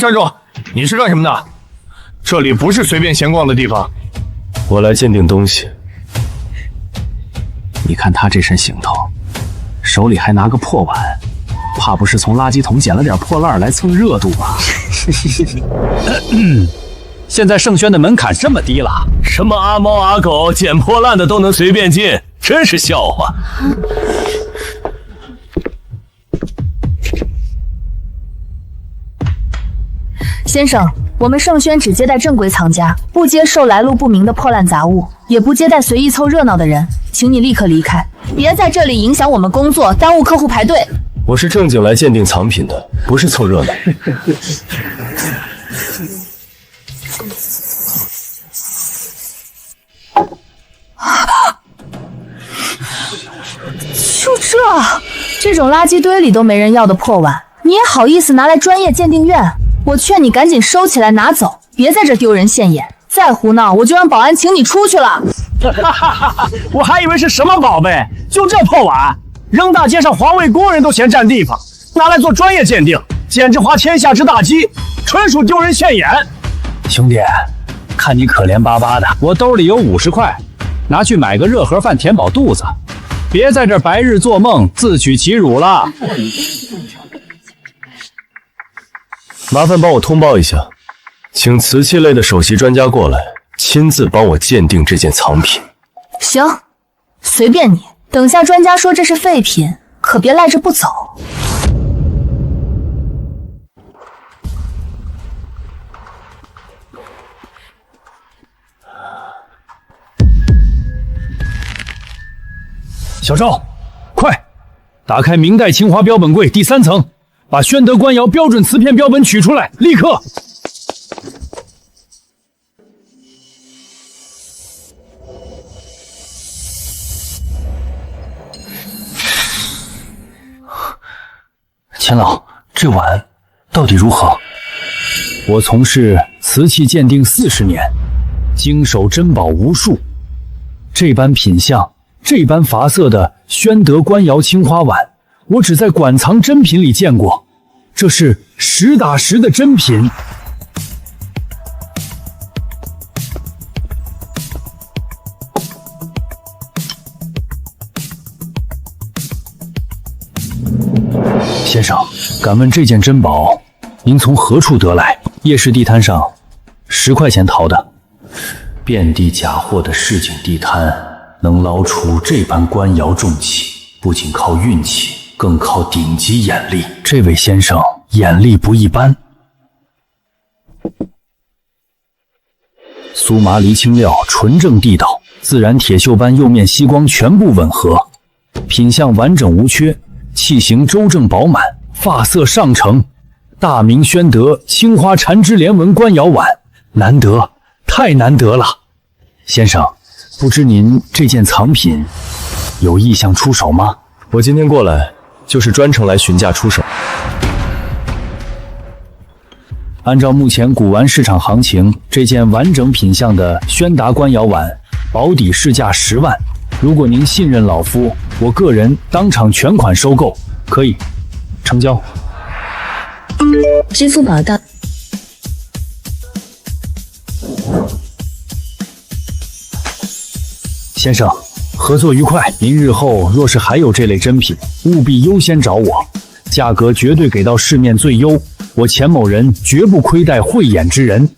站住！你是干什么的？这里不是随便闲逛的地方。我来鉴定东西。你看他这身行头，手里还拿个破碗，怕不是从垃圾桶捡了点破烂来蹭热度吧？现在圣轩的门槛这么低了，什么阿猫阿狗捡破烂的都能随便进，真是笑话。先生，我们圣轩只接待正规藏家，不接受来路不明的破烂杂物，也不接待随意凑热闹的人，请你立刻离开，别在这里影响我们工作，耽误客户排队。我是正经来鉴定藏品的，不是凑热闹。就这种垃圾堆里都没人要的破碗，你也好意思拿来专业鉴定院？我劝你赶紧收起来拿走，别在这丢人现眼。再胡闹，我就让保安请你出去了。我还以为是什么宝贝，就这破碗，扔大街上环卫工人都嫌占地方，拿来做专业鉴定，简直滑天下之大稽，纯属丢人现眼。兄弟，看你可怜巴巴的，我兜里有50块，拿去买个热盒饭填饱肚子，别在这白日做梦自取其辱了。麻烦帮我通报一下，请瓷器类的首席专家过来，亲自帮我鉴定这件藏品。行，随便你。等下专家说这是废品，可别赖着不走。小赵，快打开明代青花标本柜第3层，把宣德官窑标准瓷片标本取出来，立刻！钱老，这碗到底如何？我从事瓷器鉴定40年，经手珍宝无数，这般品相、这般发色的宣德官窑青花碗，我只在馆藏珍品里见过，这是实打实的珍品。先生，敢问这件珍宝您从何处得来？夜市地摊上10块钱淘的。遍地假货的市井地摊，能捞出这般官窑重器，不仅靠运气，更靠顶级眼力。这位先生眼力不一般。苏麻离青料纯正地道，自然铁锈般釉面吸光全部吻合，品相完整无缺，器型周正饱满，发色上乘。大明宣德青花缠枝连纹官窑碗，难得，太难得了。先生，不知您这件藏品有意向出手吗？我今天过来就是专程来询价出手。按照目前古玩市场行情，这件完整品相的宣达官窑碗保底市价10万。如果您信任老夫，我个人当场全款收购，可以成交。支付宝到。先生，合作愉快。您日后若是还有这类珍品，务必优先找我，价格绝对给到市面最优。我钱某人绝不亏待慧眼之人。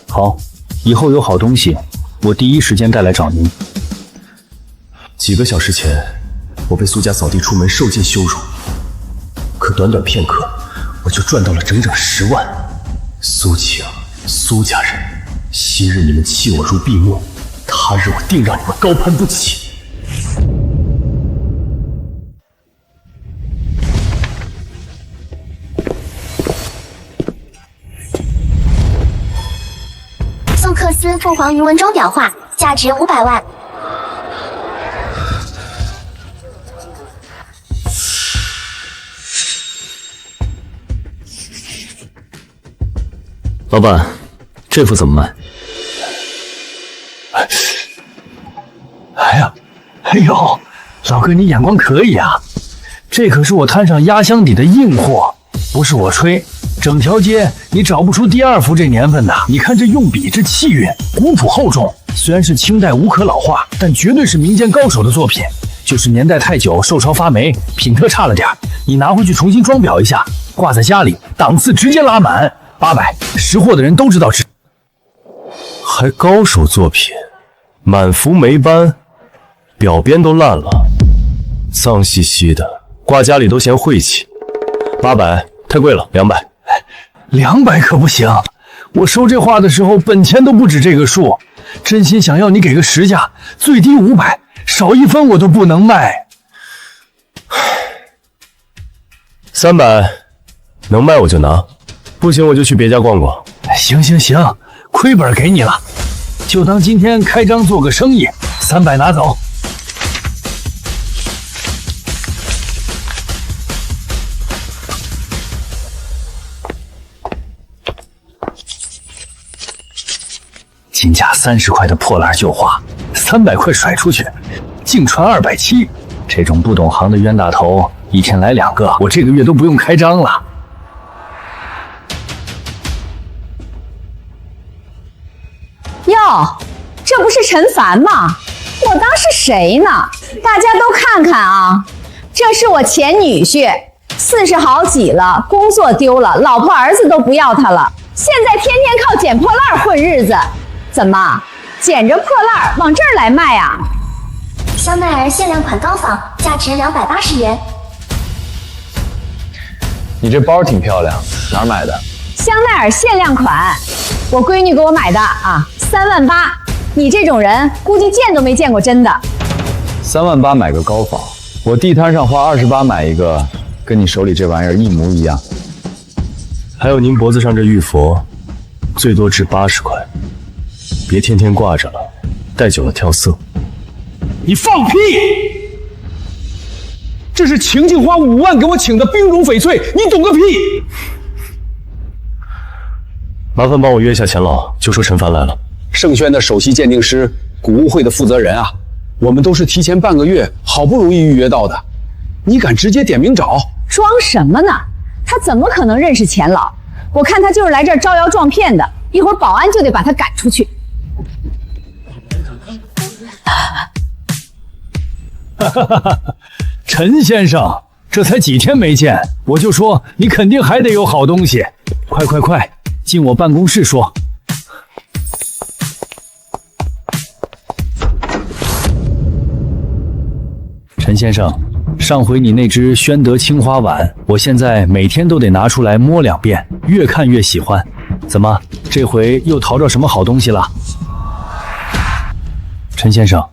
好，以后有好东西，我第一时间带来找您。几个小时前，我被苏家扫地出门，受尽羞辱，可短短片刻，我就赚到了整整10万。苏晴，苏家人，昔日你们弃我如敝墨，他日我定让你们高攀不起。宋克斯凤凰鱼纹钟裱画，价值500万。老板，这幅怎么卖？哎呦，老哥你眼光可以啊！这可是我摊上压箱底的硬货，不是我吹，整条街你找不出第二幅这年份的。你看这用笔，这气韵古朴厚重，虽然是清代无可老化，但绝对是民间高手的作品。就是年代太久，受潮发霉，品特差了点。你拿回去重新装裱一下，挂在家里，档次直接拉满。800，识货的人都知道值。还高手作品，满幅霉斑，表边都烂了，脏兮兮的，挂家里都嫌晦气。800太贵了，200。200可不行，我收这画的时候本钱都不止这个数，真心想要你给个实价，最低500，少1分我都不能卖。300，能卖我就拿，不行我就去别家逛逛。行，亏本给你了，就当今天开张做个生意，300拿走。金价30块的破烂旧画，300块甩出去，净赚270。这种不懂行的冤大头，一天来2个，我这个月都不用开张了。哟，这不是陈凡吗？我当是谁呢？大家都看看啊，这是我前女婿，40好几了，工作丢了，老婆儿子都不要他了，现在天天靠捡破烂混日子。怎么，捡着破烂往这儿来卖啊？香奈儿限量款高仿，价值280元。你这包挺漂亮，哪儿买的？香奈儿限量款，我闺女给我买的啊，3万8。你这种人估计见都没见过真的。3万8买个高仿，我地摊上花28买一个，跟你手里这玩意儿一模一样。还有您脖子上这玉佛，最多值80块，别天天挂着了，戴久了跳色。你放屁！这是秦静花5万给我请的冰溶翡翠，你懂个屁！麻烦帮我约一下钱老，就说陈凡来了。盛轩的首席鉴定师，古物会的负责人啊，我们都是提前半个月好不容易预约到的，你敢直接点名找？装什么呢？他怎么可能认识钱老？我看他就是来这儿招摇撞骗的，一会儿保安就得把他赶出去。陈先生，这才几天没见，我就说你肯定还得有好东西，快，进我办公室说。陈先生，上回你那只宣德青花碗，我现在每天都得拿出来摸2遍，越看越喜欢。怎么，这回又淘着什么好东西了？陈先生，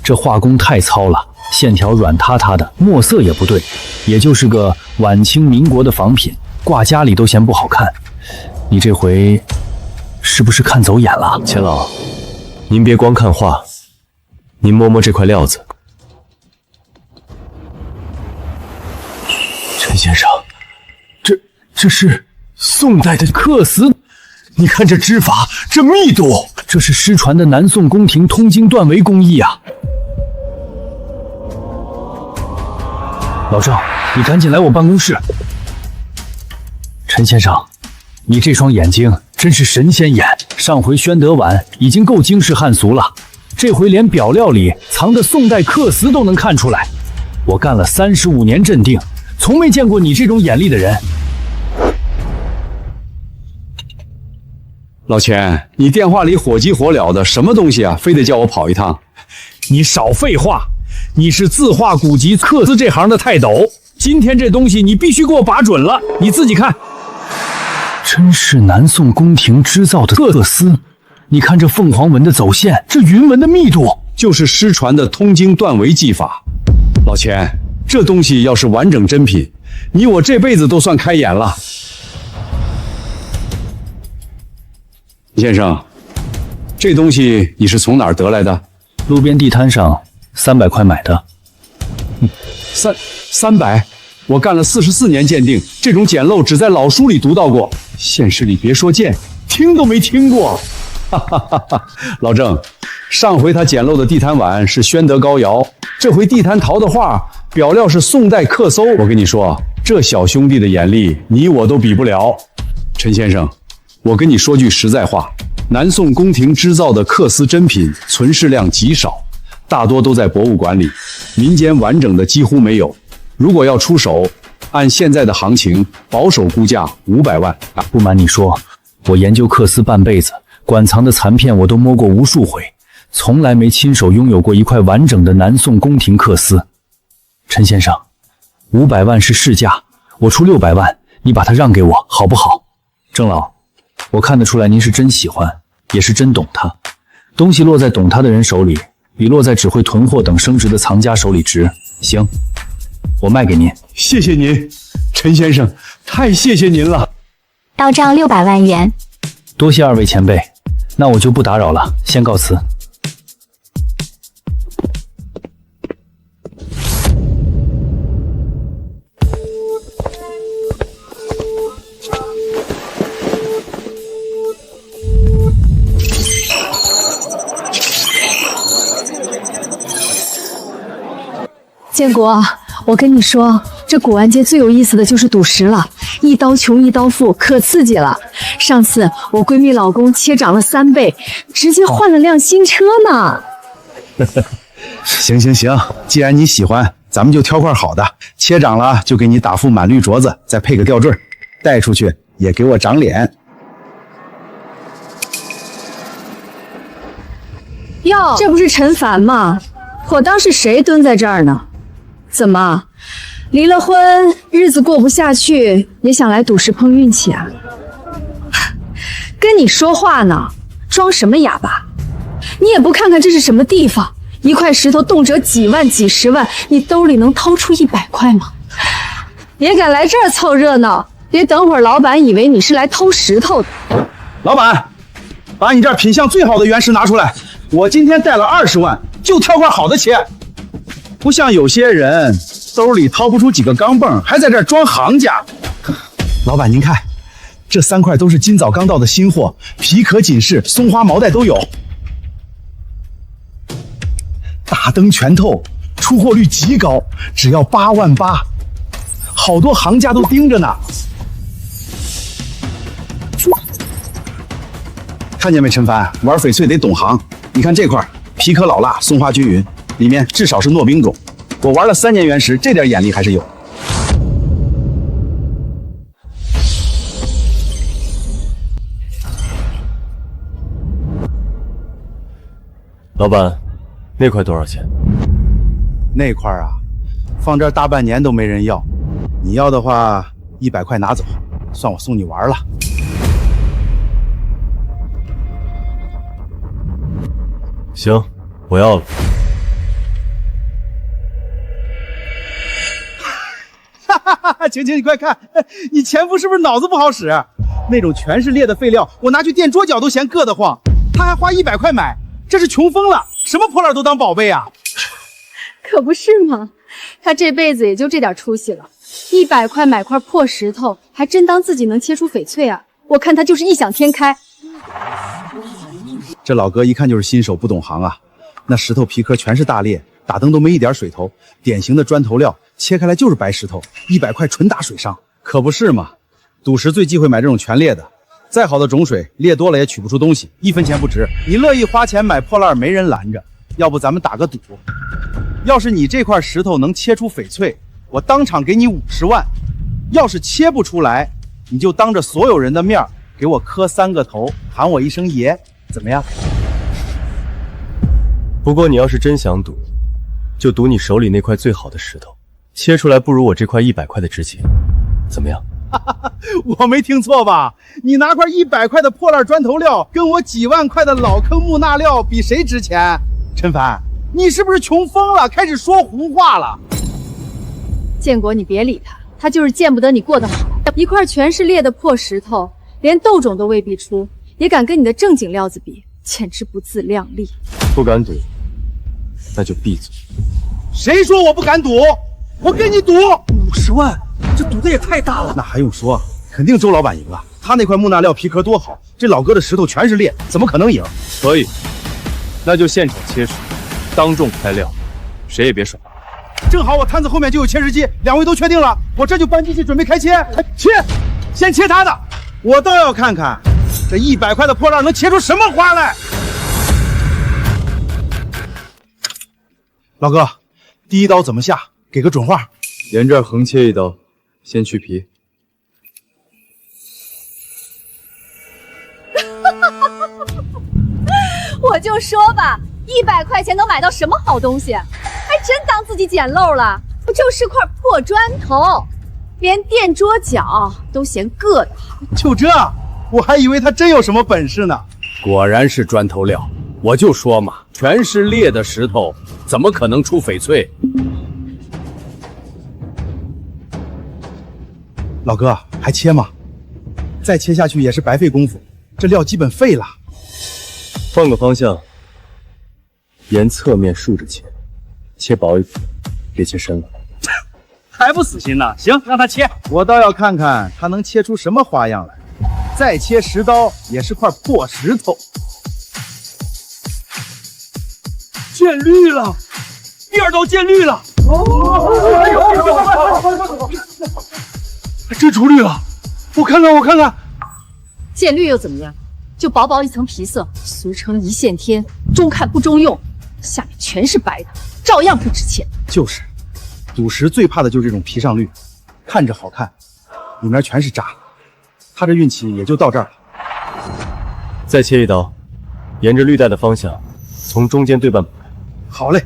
这画工太糙了，线条软塌塌的，墨色也不对，也就是个晚清民国的仿品，挂家里都嫌不好看。你这回是不是看走眼了？钱老，您别光看画，您摸摸这块料子。陈先生，这是宋代的缂丝，你看这织法，这密度，这是失传的南宋宫廷通经断围工艺啊！老郑，你赶紧来我办公室。陈先生，你这双眼睛真是神仙眼，上回宣德碗已经够惊世骇俗了，这回连表料里藏的宋代缂丝都能看出来。我干了35年镇定，从没见过你这种眼力的人。老钱，你电话里火急火燎的，什么东西啊？非得叫我跑一趟？你少废话，你是字画古籍缂丝这行的泰斗，今天这东西你必须给我把准了，你自己看。真是南宋宫廷织造的缂丝，你看这凤凰纹的走线，这云纹的密度，就是失传的通经断围技法。老钱，这东西要是完整真品，你我这辈子都算开眼了。先生，这东西你是从哪儿得来的？路边地摊上300块买的。300？我干了44年鉴定，这种简陋只在老书里读到过，现实里别说见，听都没听过。哈哈哈哈！老郑，上回他简陋的地摊碗是宣德高窑，这回地摊淘的画表料是宋代缂丝。我跟你说，这小兄弟的眼力，你我都比不了。陈先生，我跟你说句实在话，南宋宫廷织造的缂丝珍品存世量极少，大多都在博物馆里，民间完整的几乎没有。如果要出手，按现在的行情，保守估价500万。不瞒你说，我研究缂丝半辈子，馆藏的残片我都摸过无数回，从来没亲手拥有过一块完整的南宋宫廷缂丝。陈先生，500万是市价，我出600万，你把它让给我，好不好？郑老，我看得出来您是真喜欢，也是真懂它。东西落在懂它的人手里，比落在只会囤货等升值的藏家手里值。行，我卖给您。谢谢您，陈先生，太谢谢您了。到账600万元。多谢二位前辈，那我就不打扰了，先告辞。建国，我跟你说，这古玩街最有意思的就是赌石了，一刀穷一刀富，可刺激了。上次我闺蜜老公切涨了3倍，直接换了辆新车呢。行，既然你喜欢，咱们就挑块好的，切涨了就给你打副满绿镯子，再配个吊坠，带出去也给我长脸。哟，这不是陈凡吗？我当是谁蹲在这儿呢？怎么，离了婚，日子过不下去，也想来赌石碰运气啊？跟你说话呢，装什么哑巴？你也不看看这是什么地方？一块石头动辄几万、几十万，你兜里能掏出100块吗？也敢来这儿凑热闹，别等会儿老板以为你是来偷石头的。老板，把你这儿品相最好的原石拿出来，我今天带了20万，就挑块好的切。不像有些人兜里掏不出几个钢镚，还在这儿装行家。老板您看，这3块都是今早刚到的新货，皮壳紧实，松花毛带都有，大灯全透，出货率极高，只要8万8，好多行家都盯着呢。看见没，陈凡，玩翡翠得懂行。你看这块皮壳老辣，松花均匀，里面至少是糯冰种。我玩了3年原石，这点眼力还是有。老板，那块多少钱？那块啊，放这儿大半年都没人要，你要的话100块拿走，算我送你玩了。行，我要了。晴晴，你快看，你前夫是不是脑子不好使？那种全是裂的废料，我拿去垫桌角都嫌硌得慌，他还花100块买，这是穷疯了，什么破烂都当宝贝啊！可不是吗？他这辈子也就这点出息了，100块买块破石头，还真当自己能切出翡翠啊？我看他就是异想天开。这老哥一看就是新手，不懂行啊！那石头皮壳全是大裂，打灯都没一点水头，典型的砖头料，切开来就是白石头，100块纯打水上，可不是嘛？赌石最忌讳买这种全裂的，再好的种水，裂多了也取不出东西，1分钱不值。你乐意花钱买破烂，没人拦着。要不咱们打个赌，要是你这块石头能切出翡翠，我当场给你50万；要是切不出来，你就当着所有人的面给我磕3个头，喊我一声爷，怎么样？不过你要是真想赌，就赌你手里那块最好的石头，切出来不如我这块100块的值钱，怎么样？我没听错吧？你拿块100块的破烂砖头料，跟我几万块的老坑木纳料比谁值钱？陈凡，你是不是穷疯了，开始说胡话了？建国，你别理他，他就是见不得你过得好。一块全是裂的破石头，连豆种都未必出，也敢跟你的正经料子比，简直不自量力。不敢赌，那就闭嘴。谁说我不敢赌？我跟你赌50万，这赌的也太大了。那还用说？肯定周老板赢了。他那块木纳料皮壳多好，这老哥的石头全是裂，怎么可能赢？可以，那就现场切石，当众开料，谁也别耍。正好我摊子后面就有切石机，2位都确定了，我这就搬机器准备开切。切，先切他的。我倒要看看这100块的破烂能切出什么花来。老哥，第一刀怎么下？给个准话。沿这儿横切一刀，先去皮。我就说吧，100块钱能买到什么好东西？还真当自己捡漏了。不就是块破砖头，连垫桌角都嫌硌得慌。就这，我还以为他真有什么本事呢。果然是砖头料，我就说嘛，全是裂的石头，怎么可能出翡翠？老哥，还切吗？再切下去也是白费功夫，这料基本废了。换个方向，沿侧面竖着切，切薄一点，别切深了。还不死心呢？行，让他切。我倒要看看他能切出什么花样来。再切10刀也是块破石头。见绿了，第2刀见绿了。真出绿了！我看看，我看看。见绿又怎么样？就薄薄一层皮色，俗称一线天，中看不中用，下面全是白的，照样不值钱。就是，赌石最怕的就是这种皮上绿，看着好看，里面全是渣。他这运气也就到这儿了。再切一刀，沿着绿带的方向，从中间对半补。好嘞。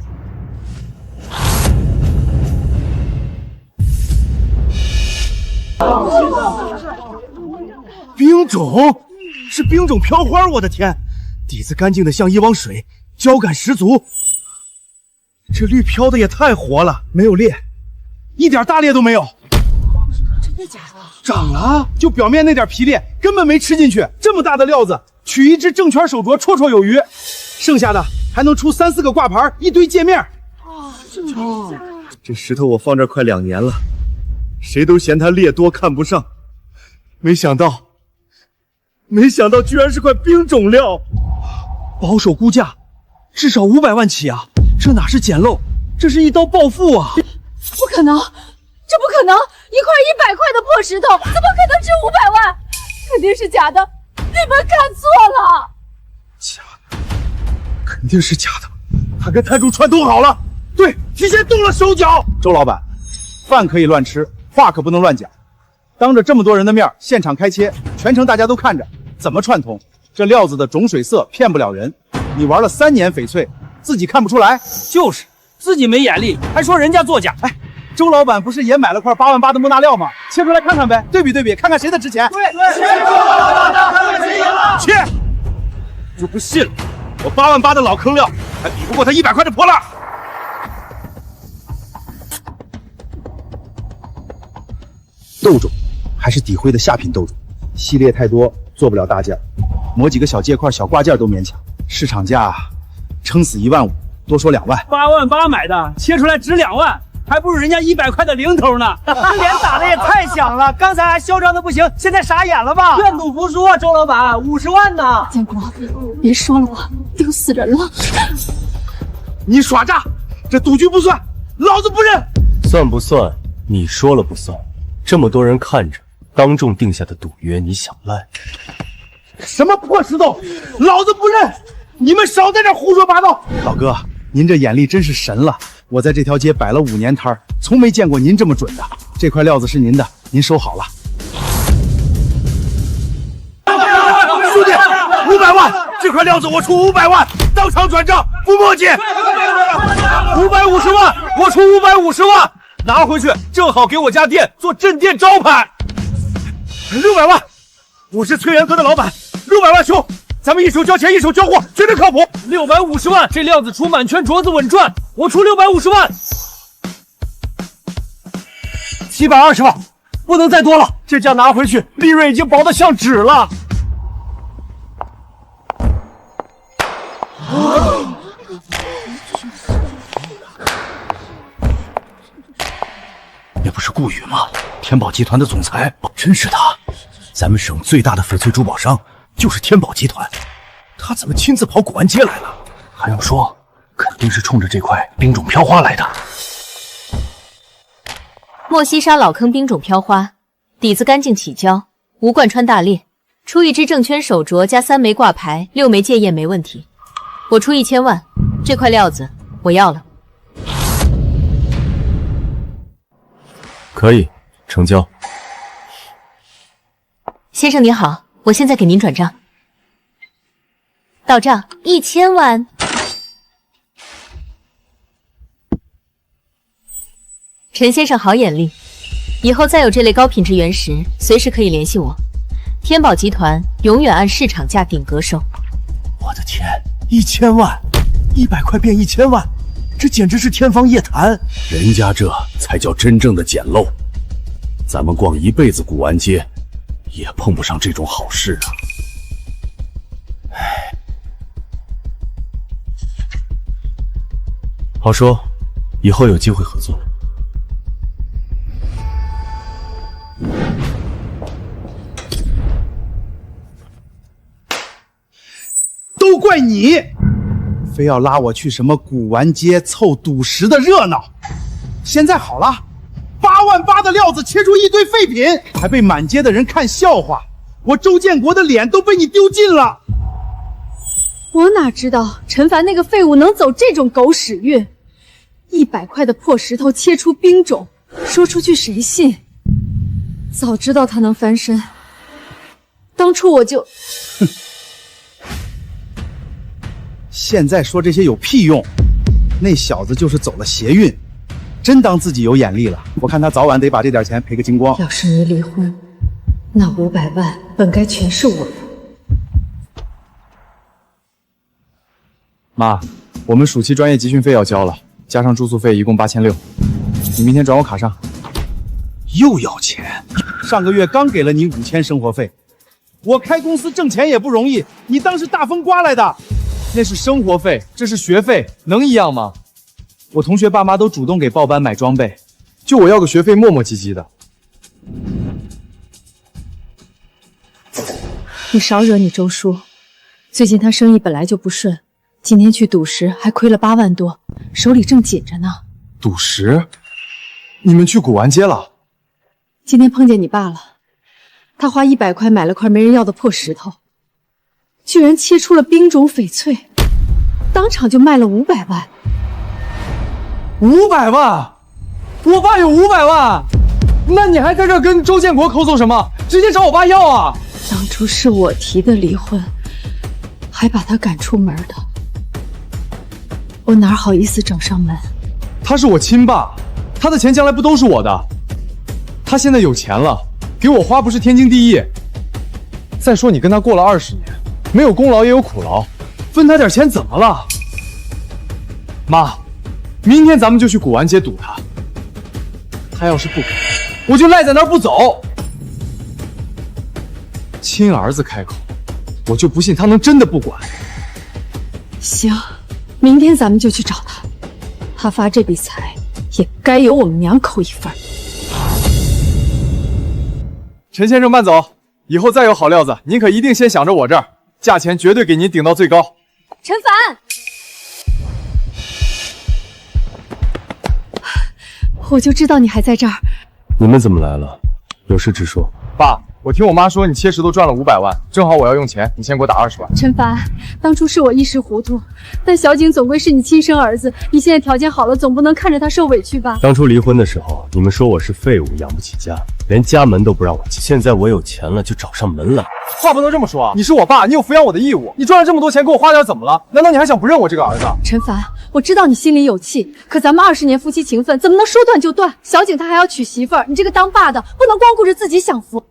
冰种是冰种飘花，我的天，底子干净的像一汪水，胶感十足。这绿飘的也太活了，没有裂，一点大裂都没有。真的假的？长了，就表面那点皮裂根本没吃进去。这么大的料子，取一只正圈手镯绰绰有余，剩下的还能出3、4个挂牌，一堆界面。这石头我放这儿快2年了，谁都嫌它裂多看不上，没想到居然是块冰种料。保守估价至少500万起啊！这哪是捡漏，这是一刀暴富啊！不可能，这不可能！一块100块的破石头，怎么可能值500万？肯定是假的！你们看错了。假的，肯定是假的。他跟摊主串通好了，对，提前动了手脚。周老板，饭可以乱吃，话可不能乱讲。当着这么多人的面，现场开切，全程大家都看着，怎么串通？这料子的种水色骗不了人。你玩了3年翡翠，自己看不出来？就是自己没眼力，还说人家作假。哎，周老板不是也买了块8万8的莫纳料吗？切出来看看呗，对比对比，看看谁的值钱。对，切！就不信了，我8万8的老坑料，还比不过他100块的破烂。豆种还是底灰的下品豆种，系列太多，做不了大件，磨几个小借块、小挂件都勉强。市场价撑死1万5，多说2万。8万8买的，切出来值2万，还不如人家100块的零头呢。脸打的也太响了，刚才还嚣张的不行，现在傻眼了吧？愿赌服输啊，周老板，50万呢！建国，别说了我，丢死人了！你耍诈，这赌局不算，老子不认。算不算？你说了不算。这么多人看着，当众定下的赌约，你想赖？什么破石头，老子不认！你们少在这胡说八道！老哥，您这眼力真是神了。我在这条街摆了5年摊，从没见过您这么准的。这块料子是您的，您收好了。兄弟，500万，这块料子我出500万，当场转账，不墨迹。550万，我出550万，拿回去正好给我家店做镇店招牌。600万，我是崔元科的老板，600万兄，咱们一手交钱一手交货，绝对靠谱。650万，这料子出满圈镯子稳赚，我出650万。720万，不能再多了，这价拿回去，利润已经薄得像纸了。那不是顾宇吗？天宝集团的总裁，真是他！咱们省最大的翡翠珠宝商就是天宝集团，他怎么亲自跑古玩街来了？还用说，肯定是冲着这块冰种飘花来的。莫西沙老坑冰种飘花，底子干净起胶，无贯穿大裂，出1只正圈手镯加3枚挂牌，6枚戒验没问题。我出1000万，这块料子我要了。可以，成交。先生您好，我现在给您转账。到账1000万。陈先生好眼力，以后再有这类高品质原石，随时可以联系我。天宝集团永远按市场价顶格收。我的天，1000万，100块变1000万，这简直是天方夜谭。人家这才叫真正的捡漏，咱们逛一辈子古玩街，也碰不上这种好事啊！好说，以后有机会合作。都怪你，非要拉我去什么古玩街凑赌石的热闹。现在好了，8万8的料子切出一堆废品，还被满街的人看笑话，我周建国的脸都被你丢尽了。我哪知道陈凡那个废物能走这种狗屎运？100块的破石头切出冰种，说出去谁信？早知道他能翻身，当初我就……哼。现在说这些有屁用？那小子就是走了邪运，真当自己有眼力了。我看他早晚得把这点钱赔个精光。要是你离婚，那500万本该全是我的。妈，我们暑期专业集训费要交了，加上住宿费一共8600，你明天转我卡上。又要钱？上个月刚给了你5000生活费，我开公司挣钱也不容易，你当是大风刮来的？那是生活费，这是学费，能一样吗？我同学爸妈都主动给报班买装备，就我要个学费磨磨唧唧的。你少惹你周叔，最近他生意本来就不顺，今天去赌石还亏了8万多，手里正紧着呢。赌石？你们去古玩街了？今天碰见你爸了，他花100块买了块没人要的破石头，居然切出了冰种翡翠，当场就卖了500万。500万？我爸有500万？那你还在这跟周建国抠搜什么？直接找我爸要啊！当初是我提的离婚，还把他赶出门的，我哪好意思整上门？他是我亲爸，他的钱将来不都是我的？他现在有钱了，给我花不是天经地义。再说你跟他过了20年，没有功劳也有苦劳，分他点钱怎么了？妈，明天咱们就去古玩街堵他，他要是不给，我就赖在那儿不走。亲儿子开口，我就不信他能真的不管。行，明天咱们就去找他，他发这笔财也该有我们2口一份。陈先生慢走，以后再有好料子，您可一定先想着我这儿，价钱绝对给您顶到最高。陈凡，我就知道你还在这儿。你们怎么来了？有事直说。爸，我听我妈说你切石头赚了500万，正好我要用钱，你先给我打20万。陈凡，当初是我一时糊涂，但小景总归是你亲生儿子，你现在条件好了，总不能看着他受委屈吧？当初离婚的时候，你们说我是废物，养不起家，连家门都不让我进。现在我有钱了，就找上门来。话不能这么说啊！你是我爸，你有抚养我的义务。你赚了这么多钱，给我花点怎么了？难道你还想不认我这个儿子？陈凡，我知道你心里有气，可咱们20年夫妻情分，怎么能说断就断？小景她还要娶媳妇儿，你这个当爸的不能光顾着自己享福。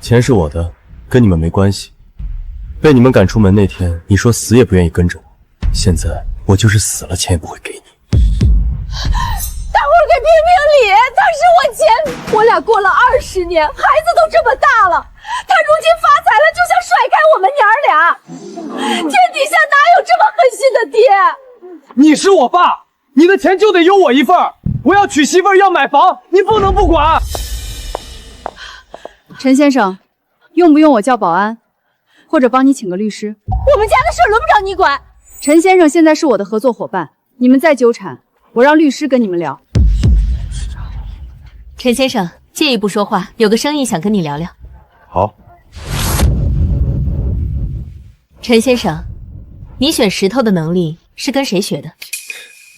钱是我的，跟你们没关系。被你们赶出门那天，你说死也不愿意跟着我，现在我就是死了，钱也不会给你。大伙儿给评评理，他是我前，我俩过了20年，孩子都这么大了，他如今发财了，就想甩开我们娘儿俩，天底下哪有这么狠心的爹？你是我爸，你的钱就得有我一份儿。我要娶媳妇儿，要买房，你不能不管。陈先生，用不用我叫保安，或者帮你请个律师？我们家的事轮不着你管。陈先生现在是我的合作伙伴，你们再纠缠，我让律师跟你们聊。陈先生，借一步说话，有个生意想跟你聊聊。好。陈先生，你选石头的能力是跟谁学的？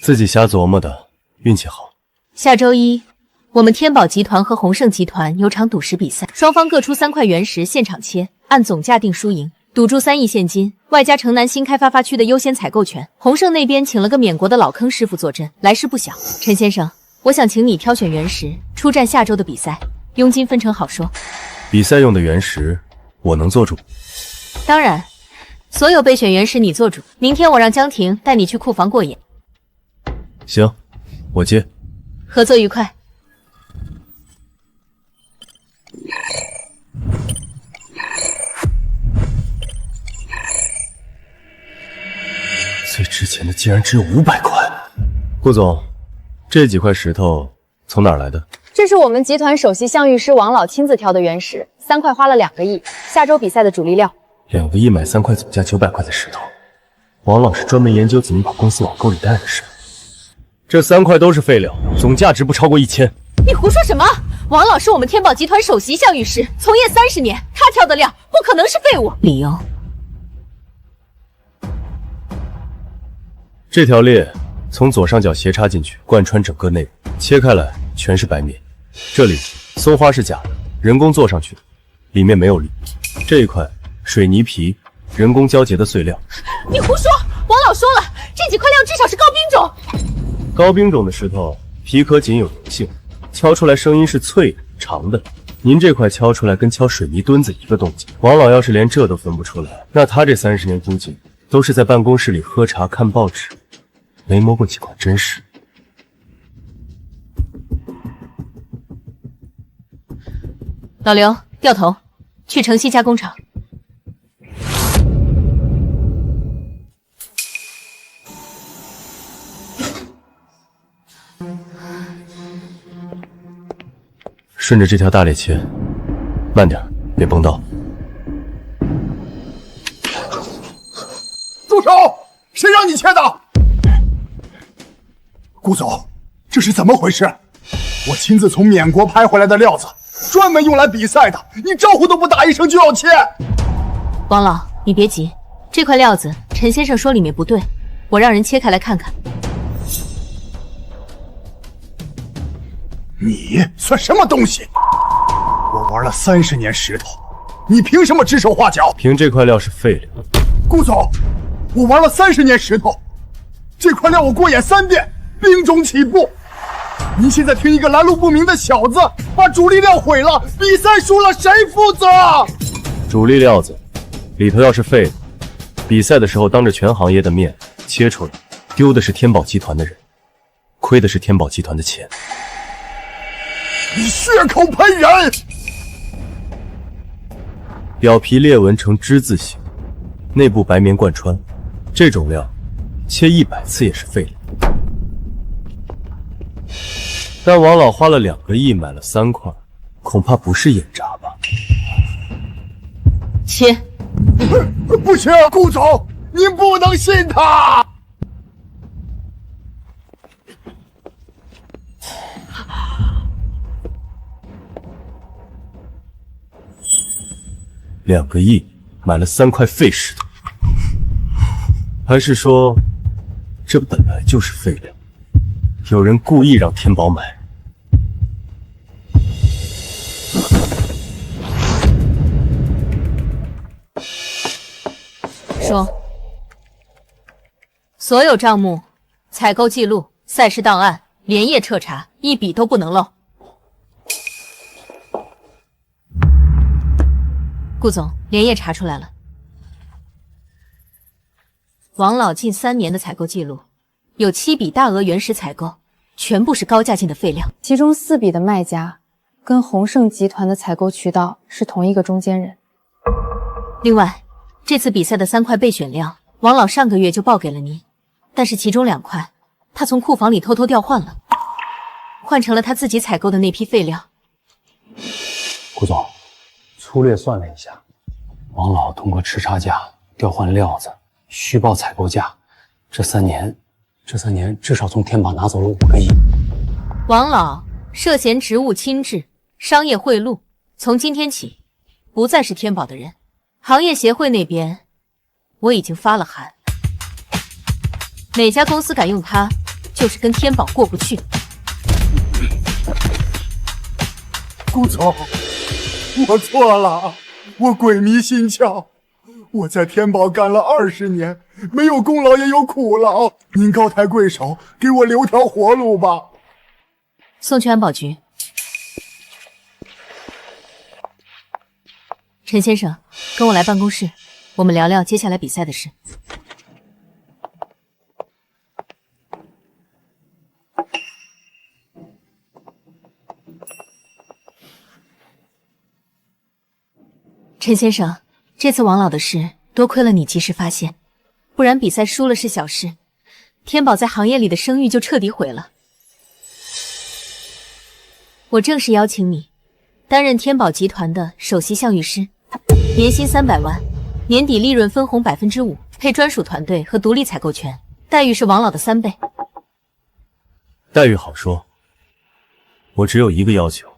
自己瞎琢磨的，运气好。下周一，我们天宝集团和宏盛集团有场赌石比赛，双方各出3块原石，现场切，按总价定输赢。赌注3亿现金，外加城南新开发区的优先采购权。宏盛那边请了个缅国的老坑师傅坐镇，来势不小。陈先生，我想请你挑选原石，出战下周的比赛，佣金分成好说。比赛用的原石，我能做主。当然，所有备选原石你做主。明天我让江婷带你去库房过眼。行，我接。合作愉快。最值钱的竟然只有500块。顾总，这几块石头从哪儿来的？这是我们集团首席相遇师王老亲自挑的原石，3块花了2个亿，下周比赛的主力料。2个亿买3块总价900块的石头，王老是专门研究怎么把公司往沟里带的是。这3块都是废料，总价值不超过1000。你胡说什么？王老是我们天宝集团首席相遇师，从业30年，他挑的料不可能是废物。理由？这条裂从左上角斜插进去，贯穿整个内部，切开来全是白面。这里松花是假的，人工做上去的，里面没有绿。这一块水泥皮，人工胶结的碎料。你胡说！王老说了，这几块料至少是高冰种。高冰种的石头皮壳仅有柔性，敲出来声音是脆的、长的。您这块敲出来跟敲水泥墩子一个动静。王老要是连这都分不出来，那他这30年估计都是在办公室里喝茶看报纸。没摸过几块真实。老刘，掉头，去城西加工厂。顺着这条大裂切，慢点，别崩到。住手！谁让你切的？顾总，这是怎么回事？我亲自从缅国拍回来的料子，专门用来比赛的，你招呼都不打一声就要切。王老，你别急，这块料子陈先生说里面不对，我让人切开来看看。你算什么东西？我玩了30年石头，你凭什么指手画脚？凭这块料是废料。顾总，我玩了30年石头，这块料我过眼3遍，冰种起步。您现在听一个来路不明的小子把主力料毁了，比赛输了谁负责？主力料子里头要是废的，比赛的时候当着全行业的面切出来，丢的是天宝集团的人，亏的是天宝集团的钱。你血口喷人！表皮裂纹呈之字形，内部白棉贯穿，这种料切100次也是废料。但王老花了2个亿买了3块，恐怕不是眼渣吧？切！不行，顾总，您不能信他。2个亿买了3块废石头，还是说这本来就是废料？有人故意让天宝买。说，所有账目、采购记录、赛事档案连夜彻查，一笔都不能漏。顾总，连夜查出来了，王老近3年的采购记录有7笔大额原石采购，全部是高价进的废料，其中4笔的卖家跟宏盛集团的采购渠道是同一个中间人。另外，这次比赛的3块备选料，王老上个月就报给了您，但是其中2块他从库房里偷偷调换了，换成了他自己采购的那批废料。顾总，粗略算了一下，王老通过吃差价调换料子，虚报采购价，这3年至少从天宝拿走了5个亿。王老涉嫌职务侵治、商业贿赂，从今天起，不再是天宝的人。行业协会那边，我已经发了函，哪家公司敢用它，就是跟天宝过不去。顾总，我错了，我鬼迷心窍。我在天宝干了20年，没有功劳也有苦劳，您高抬贵手，给我留条活路吧。送去安保局。陈先生，跟我来办公室，我们聊聊接下来比赛的事。陈先生，这次王老的事，多亏了你及时发现，不然比赛输了是小事，天宝在行业里的声誉就彻底毁了。我正式邀请你担任天宝集团的首席项羽师，年薪300万，年底利润分红5%，配专属团队和独立采购权，待遇是王老的3倍。待遇好说，我只有一个要求，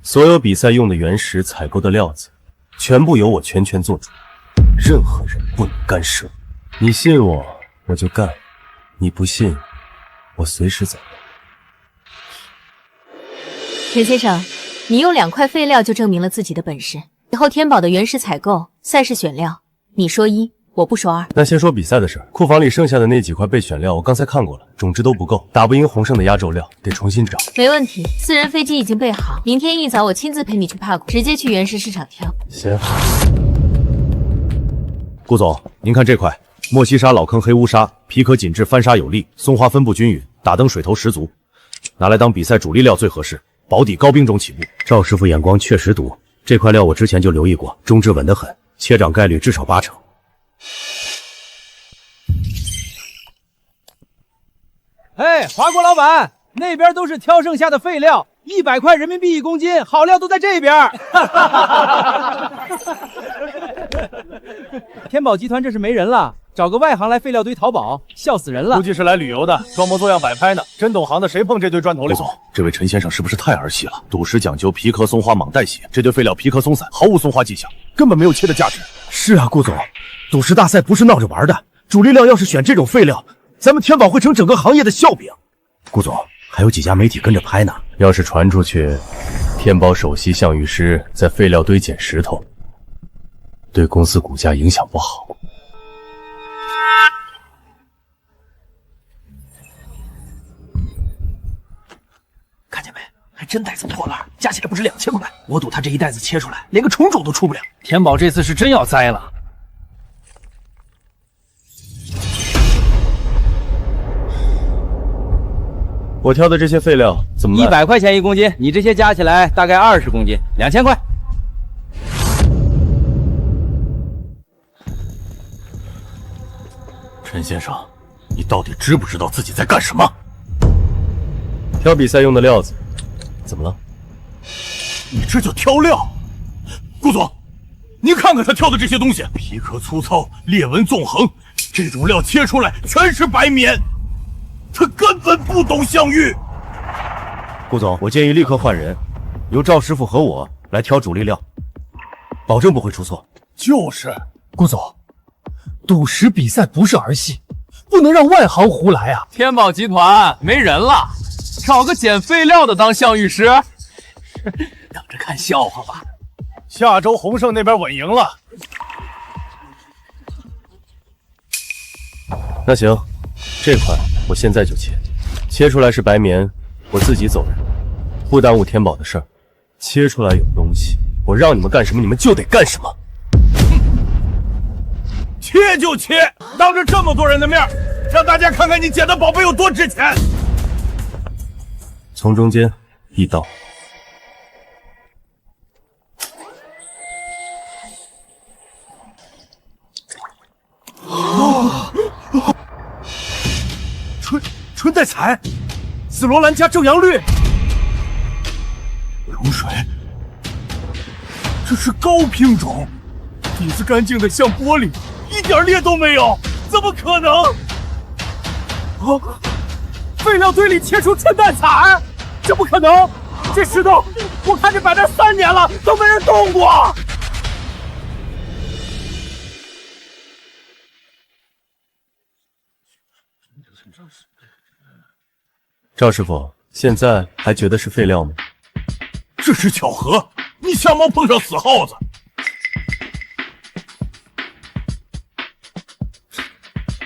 所有比赛用的原石、采购的料子，全部由我全权做主，任何人不能干涉。你信我，我就干；你不信，我随时走。陈先生，你用2块废料就证明了自己的本事。以后天宝的原石采购、赛事选料，你说1，我不说2。那先说比赛的事儿，库房里剩下的那几块备选料，我刚才看过了，种质都不够，打不赢宏盛的压轴料，得重新找。没问题，私人飞机已经备好，明天一早我亲自陪你去帕谷，直接去原石市场挑。行。顾总，您看这块莫西沙老坑黑乌沙，皮壳紧致，翻砂有力，松花分布均匀，打灯水头十足，拿来当比赛主力料最合适。保底高冰种起步。赵师傅眼光确实毒，这块料我之前就留意过，中质稳得很，切掌概率至少80%。哎，华国老板，那边都是挑剩下的废料，100块人民币1公斤，好料都在这边。天宝集团这是没人了，找个外行来废料堆淘宝，笑死人了。估计是来旅游的，装模作样摆拍呢。真懂行的谁碰这堆砖头里？陆总，这位陈先生是不是太儿戏了？赌石讲究皮壳松花莽带血，这堆废料皮壳松散，毫无松花迹象，根本没有切的价值。是啊，顾总，赌石大赛不是闹着玩的，主力料要是选这种废料，咱们天宝会成整个行业的笑柄。顾总，还有几家媒体跟着拍呢，要是传出去，天宝首席项羽师在废料堆捡石头，对公司股价影响不好。看见没？还真带层破烂，加起来不止2000块。我赌他这一袋子切出来，连个虫种都出不了。天宝这次是真要栽了。我挑的这些废料怎么卖？100块钱1公斤，你这些加起来大概20公斤，2000块。陈先生，你到底知不知道自己在干什么？挑比赛用的料子，怎么了？你这叫挑料？顾总，您看看他挑的这些东西，皮壳粗糙，裂纹纵横，这种料切出来全是白棉。他根本不懂项羽。顾总，我建议立刻换人，由赵师傅和我来挑主力料，保证不会出错。就是，顾总，赌石比赛不是儿戏，不能让外行胡来啊！天宝集团没人了，找个捡废料的当项羽师，等着看笑话吧。下周宏盛那边稳赢了。那行，这块我现在就切，切出来是白棉，我自己走人，不耽误天宝的事儿。切出来有东西，我让你们干什么，你们就得干什么。切就切，当着这么多人的面，让大家看看你捡的宝贝有多值钱。从中间一刀。春带彩，紫罗兰加正阳绿，流水，这是高品种，底子干净的像玻璃，一点裂都没有，怎么可能？废料堆里切出春带彩，这不可能！这石头我看着摆这3年了，都没人动过。赵师傅，现在还觉得是废料吗？这是巧合，你瞎猫碰上死耗子。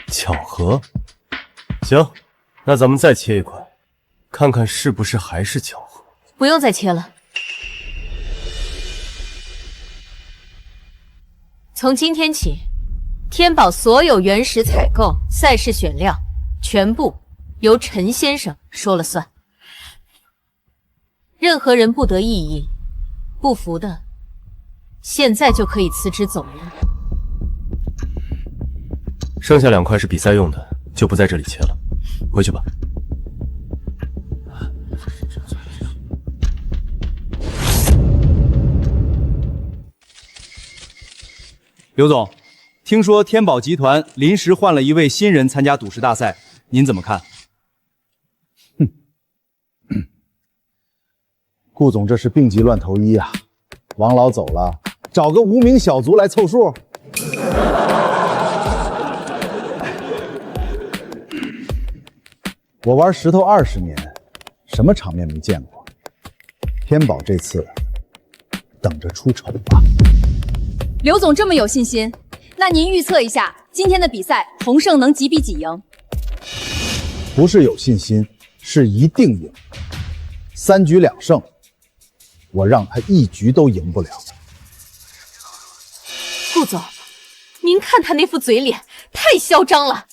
巧合？行，那咱们再切一块，看看是不是还是巧合。不用再切了。从今天起，天宝所有原石采购、赛事选料，全部由陈先生说了算。任何人不得异议，不服的，现在就可以辞职走人。剩下2块是比赛用的，就不在这里切了，回去吧。刘总，听说天宝集团临时换了一位新人参加赌石大赛，您怎么看？顾总这是病急乱投医啊！王老走了，找个无名小卒来凑数。我玩石头20年，什么场面没见过？天宝这次等着出丑吧。刘总这么有信心，那您预测一下今天的比赛，洪胜能几比几赢？不是有信心，是一定赢。3局2胜，我让他1局都赢不了。顾总，您看他那副嘴脸，太嚣张了。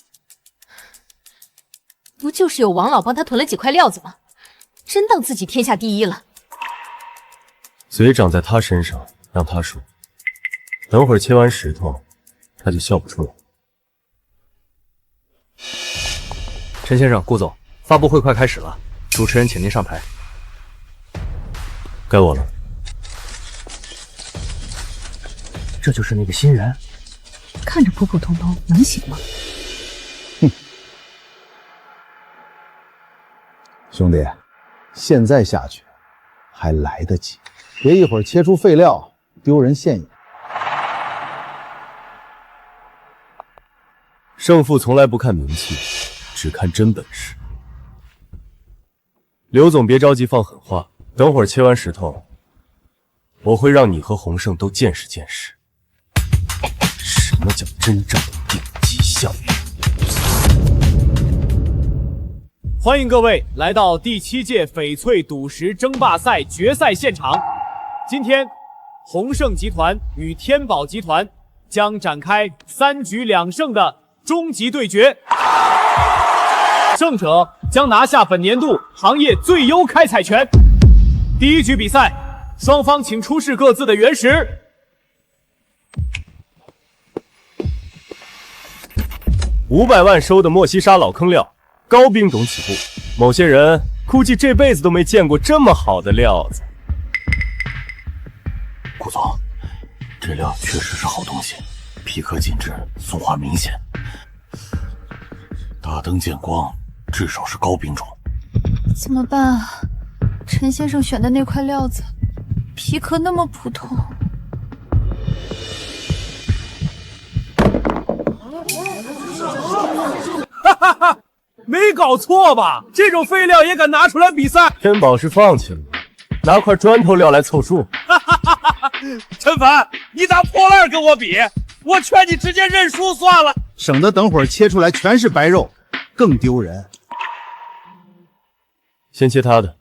不就是有王老帮他囤了几块料子吗？真当自己天下第一了？嘴长在他身上，让他说。等会儿切完石头，他就笑不出来。陈先生、顾总，发布会快开始了，主持人请您上台。该我了。这就是那个新人，看着普普通通，能行吗？兄弟，现在下去还来得及，别一会儿切出废料，丢人现眼。胜负从来不看名气，只看真本事。刘总别着急放狠话，等会儿切完石头，我会让你和洪胜都见识见识，什么叫真正的顶级项目。欢迎各位来到第7届翡翠赌石争霸赛决赛现场。今天，洪胜集团与天宝集团将展开3局2胜的终极对决，胜者将拿下本年度行业最优开采权。第1局比赛，双方请出示各自的原石。500万收的莫西沙老坑料，高冰种起步。某些人估计这辈子都没见过这么好的料子。顾总，这料确实是好东西，皮壳紧致，松化明显。大灯见光，至少是高冰种。怎么办啊？陈先生选的那块料子，皮壳那么普通。哈哈哈，没搞错吧？这种废料也敢拿出来比赛？天宝是放弃了，拿块砖头料来凑数。陈凡，你拿破烂跟我比，我劝你直接认输算了，省得等会儿切出来全是白肉，更丢人。先切他的。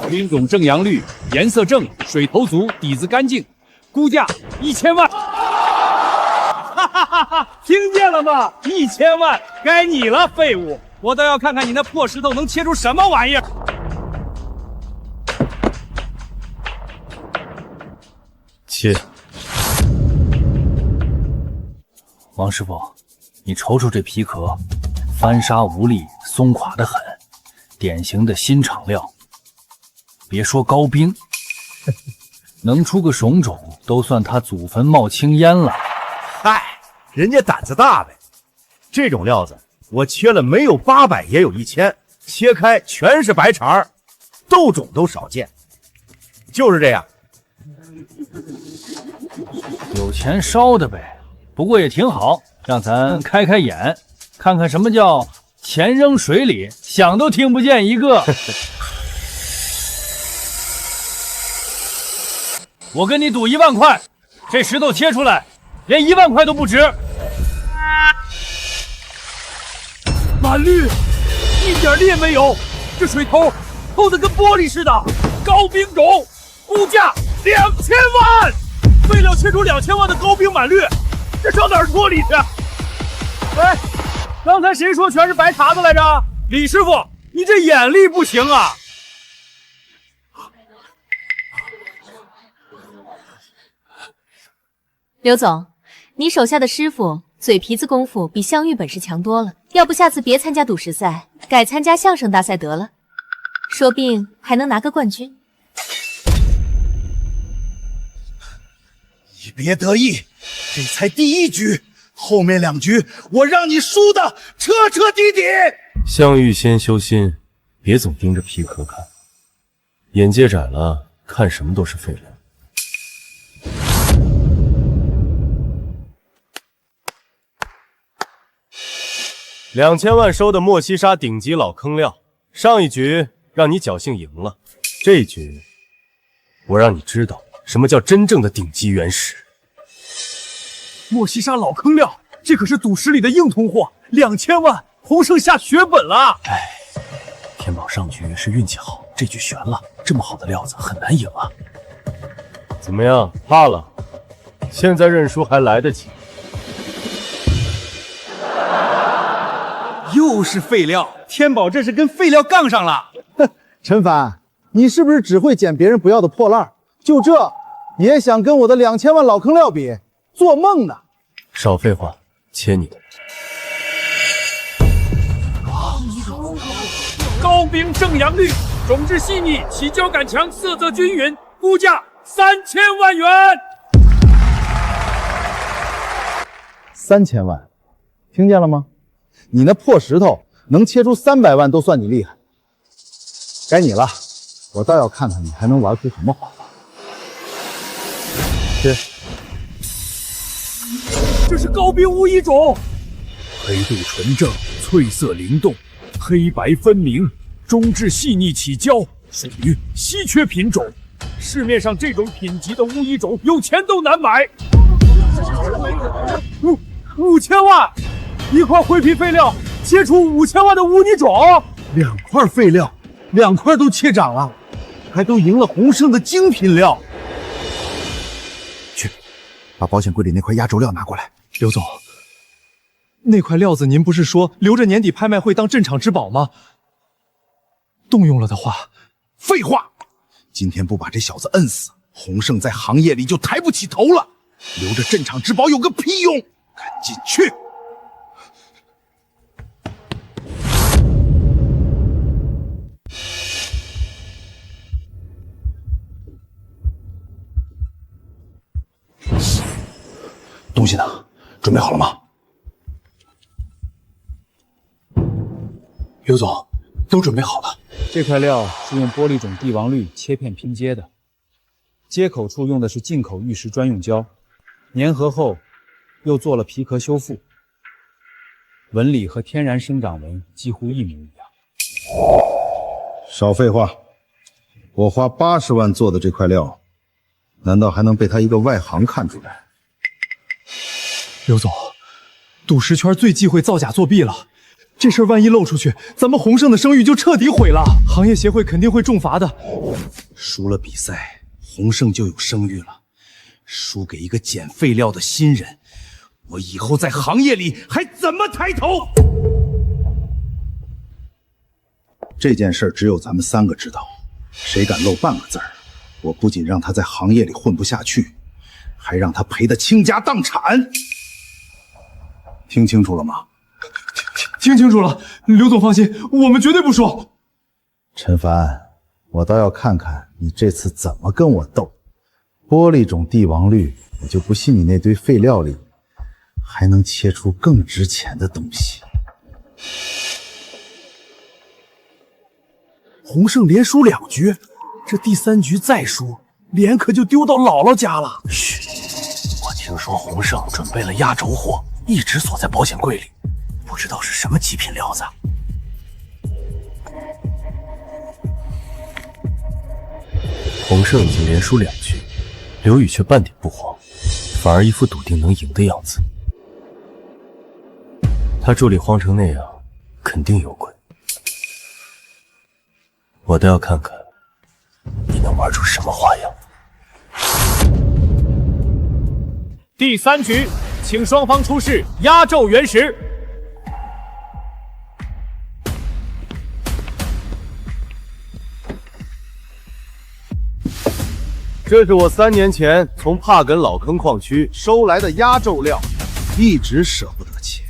冰种正阳绿，颜色正，水头足，底子干净，估价1000万。哈哈哈哈！听见了吗？1000万，该你了，废物！我倒要看看你那破石头能切出什么玩意儿。切。王师傅，你瞅瞅这皮壳，翻砂无力，松垮得很，典型的新厂料。别说高冰，能出个种种，都算他祖坟冒青烟了。嗨，人家胆子大呗。这种料子，我切了没有800也有1000，切开全是白茬儿，豆种都少见。就是这样，有钱烧的呗，不过也挺好，让咱开开眼，看看什么叫钱扔水里，想都听不见一个。我跟你赌1万块，这石头切出来，连1万块都不值。满绿，一点裂没有，这水头透得跟玻璃似的。高冰种，估价2000万，废料切出2000万的高冰满绿，这上哪儿脱离去？哎，刚才谁说全是白茬子来着？李师傅，你这眼力不行啊！刘总，你手下的师傅嘴皮子功夫比香玉本事强多了，要不下次别参加赌石赛，改参加相声大赛得了，说不定还能拿个冠军。你别得意，这才第1局，后面2局我让你输的彻彻底底。香玉先修心，别总盯着皮壳看，眼界窄了，看什么都是废料。2000万收的莫西沙顶级老坑料，上一局让你侥幸赢了，这一局我让你知道什么叫真正的顶级原石。莫西沙老坑料，这可是赌石里的硬通货，2000万，洪胜下血本了。哎，天宝上局是运气好，这局悬了，这么好的料子很难赢啊。怎么样，怕了？现在认输还来得及。又是废料，天宝这是跟废料杠上了。哼，陈凡，你是不是只会捡别人不要的破烂？就这也想跟我的2000万老坑料比？做梦呢！少废话，切你的。高冰正阳绿，种质细腻，起胶感强，色泽均匀，估价3000万元。3000万，听见了吗？你那破石头能切出300万都算你厉害。该你了，我倒要看看你还能玩出什么花样。吃。这是高冰无一种，黑度纯正，翠色灵动，黑白分明，中质细腻起胶，属于稀缺品种。市面上这种品级的乌衣种，有钱都难买。5000万，一块灰皮废料切出5000万的污泥种，2块废料，2块都切涨了，还都赢了洪胜的精品料。去，把保险柜里那块压轴料拿过来。刘总，那块料子您不是说留着年底拍卖会当镇场之宝吗？动用了的话，废话，今天不把这小子摁死，洪胜在行业里就抬不起头了。留着镇场之宝有个屁用！赶紧去！东西呢？准备好了吗？刘总，都准备好了。这块料是用玻璃种帝王绿切片拼接的，接口处用的是进口玉石专用胶，粘合后又做了皮壳修复，纹理和天然生长纹几乎一模一样。少废话，我花80万做的这块料，难道还能被他一个外行看出来？刘总，赌石圈最忌讳造假作弊了，这事儿万一漏出去，咱们洪胜的声誉就彻底毁了，行业协会肯定会重罚的。输了比赛，洪胜就有声誉了。输给一个捡废料的新人，我以后在行业里还怎么抬头？这件事只有咱们3个知道，谁敢漏半个字儿，我不仅让他在行业里混不下去，还让他赔得倾家荡产。听清楚了吗？听清楚了，刘总放心，我们绝对不说。陈凡，我倒要看看你这次怎么跟我斗。玻璃种帝王绿，我就不信你那堆废料里还能切出更值钱的东西。洪胜连输2局，这第3局再输，脸可就丢到姥姥家了。嘘，我听说洪胜准备了压轴货，一直锁在保险柜里，不知道是什么极品料子。洪胜已经连输2局，刘宇却半点不慌，反而一副笃定能赢的样子。他助理慌成那样，肯定有鬼。我倒要看看你能玩出什么花样。第3局，请双方出示压轴原石。这是我3年前从帕根老坑矿区收来的压轴料，一直舍不得切。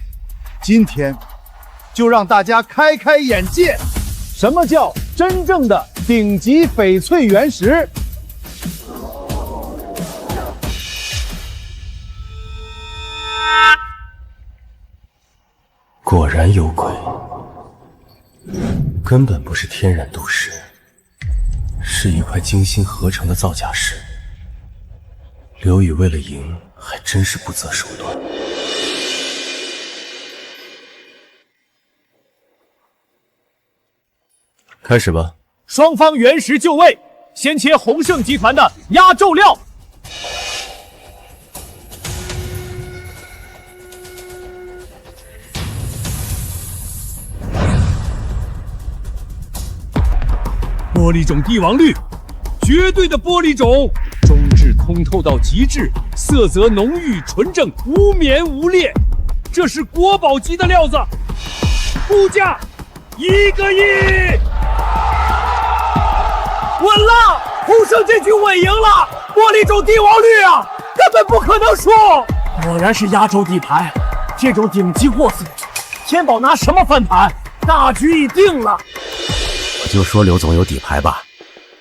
今天就让大家开开眼界，什么叫真正的顶级翡翠原石？果然有鬼，根本不是天然赌石，是一块精心合成的造假石。刘宇为了赢，还真是不择手段。开始吧。双方原石就位，先切洪胜集团的压轴料。玻璃种帝王绿，绝对的玻璃种，中质通透到极致，色泽浓郁纯正，无棉无裂，这是国宝级的料子，估价1个亿！稳了，洪胜这局稳赢了，玻璃种帝王绿啊，根本不可能输。果然是压轴底牌，这种顶级货色，天宝拿什么翻盘？大局已定了。我就说刘总有底牌吧，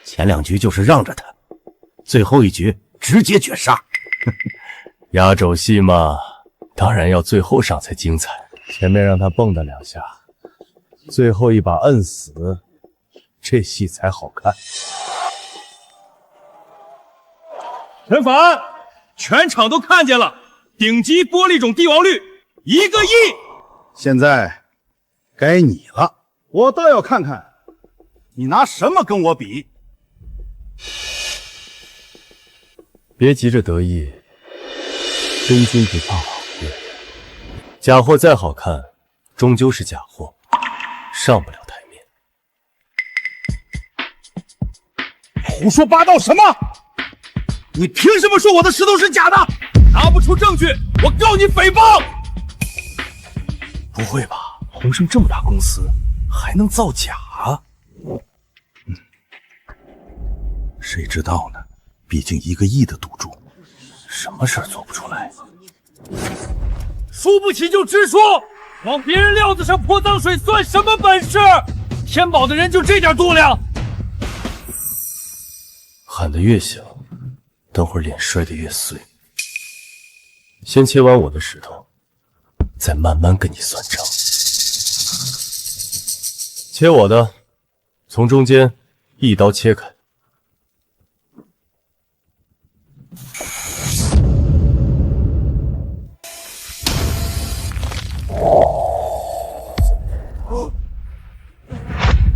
前2局就是让着他，最后1局直接绝杀。压轴戏嘛，当然要最后上才精彩。前面让他蹦跶2下，最后一把摁死，这戏才好看。陈凡，全场都看见了，顶级玻璃种帝王绿1个亿。现在该你了，我倒要看看你拿什么跟我比。别急着得意，真金不怕好月，假货再好看，终究是假货，上不了台面。胡说八道什么？你凭什么说我的石头是假的？拿不出证据，我告你诽谤！不会吧，洪胜这么大公司还能造假？谁知道呢？毕竟1个亿的赌注，什么事儿做不出来？输不起就直说，往别人料子上泼脏水算什么本事？天宝的人就这点度量？喊得越响，等会儿脸摔得越碎。先切完我的石头，再慢慢跟你算账。切我的，从中间一刀切开。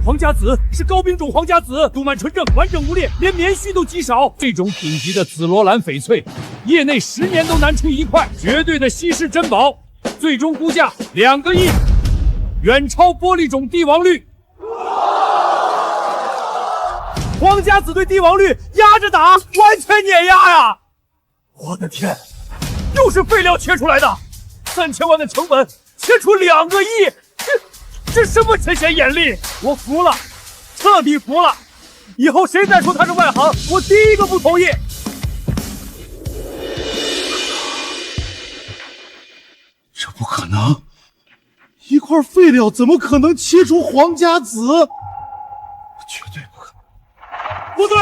皇家紫是高冰种皇家紫，镀满纯正，完整无裂，连棉絮都极少。这种品级的紫罗兰翡翠，业内10年都难出1块，绝对的稀世珍宝。最终估价2个亿，远超玻璃种帝王绿。皇家紫对帝王绿压着打，完全碾压呀！我的天，又是废料切出来的，3000万的成本切出2个亿，这什么神仙眼力？我服了，彻底服了！以后谁再说他是外行，我第一个不同意。这不可能，一块废料怎么可能切出皇家紫？绝对不可能！不对，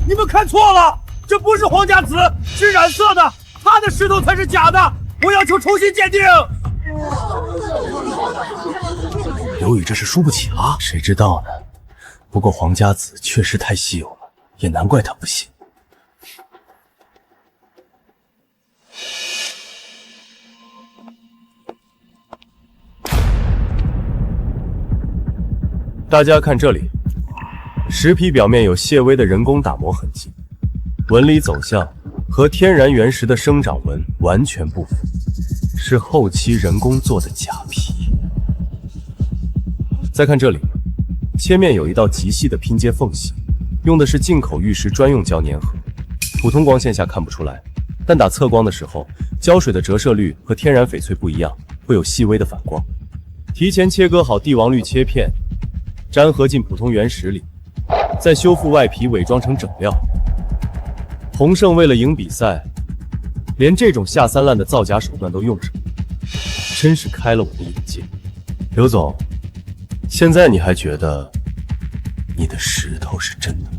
你们看错了，这不是皇家紫，是染色的，他的石头才是假的，我要求重新鉴定。刘宇这是输不起了，谁知道呢？不过皇家紫确实太稀有了，也难怪他不信。大家看这里，石皮表面有些微的人工打磨痕迹，纹理走向和天然原石的生长纹完全不符，是后期人工做的假皮。再看这里，切面有一道极细的拼接缝隙，用的是进口玉石专用胶粘合，普通光线下看不出来，但打侧光的时候，胶水的折射率和天然翡翠不一样，会有细微的反光。提前切割好帝王绿切片，粘合进普通原石里，再修复外皮，伪装成整料。洪胜为了赢比赛，连这种下三滥的造假手段都用上，真是开了我的眼界。刘总，现在你还觉得你的石头是真的吗？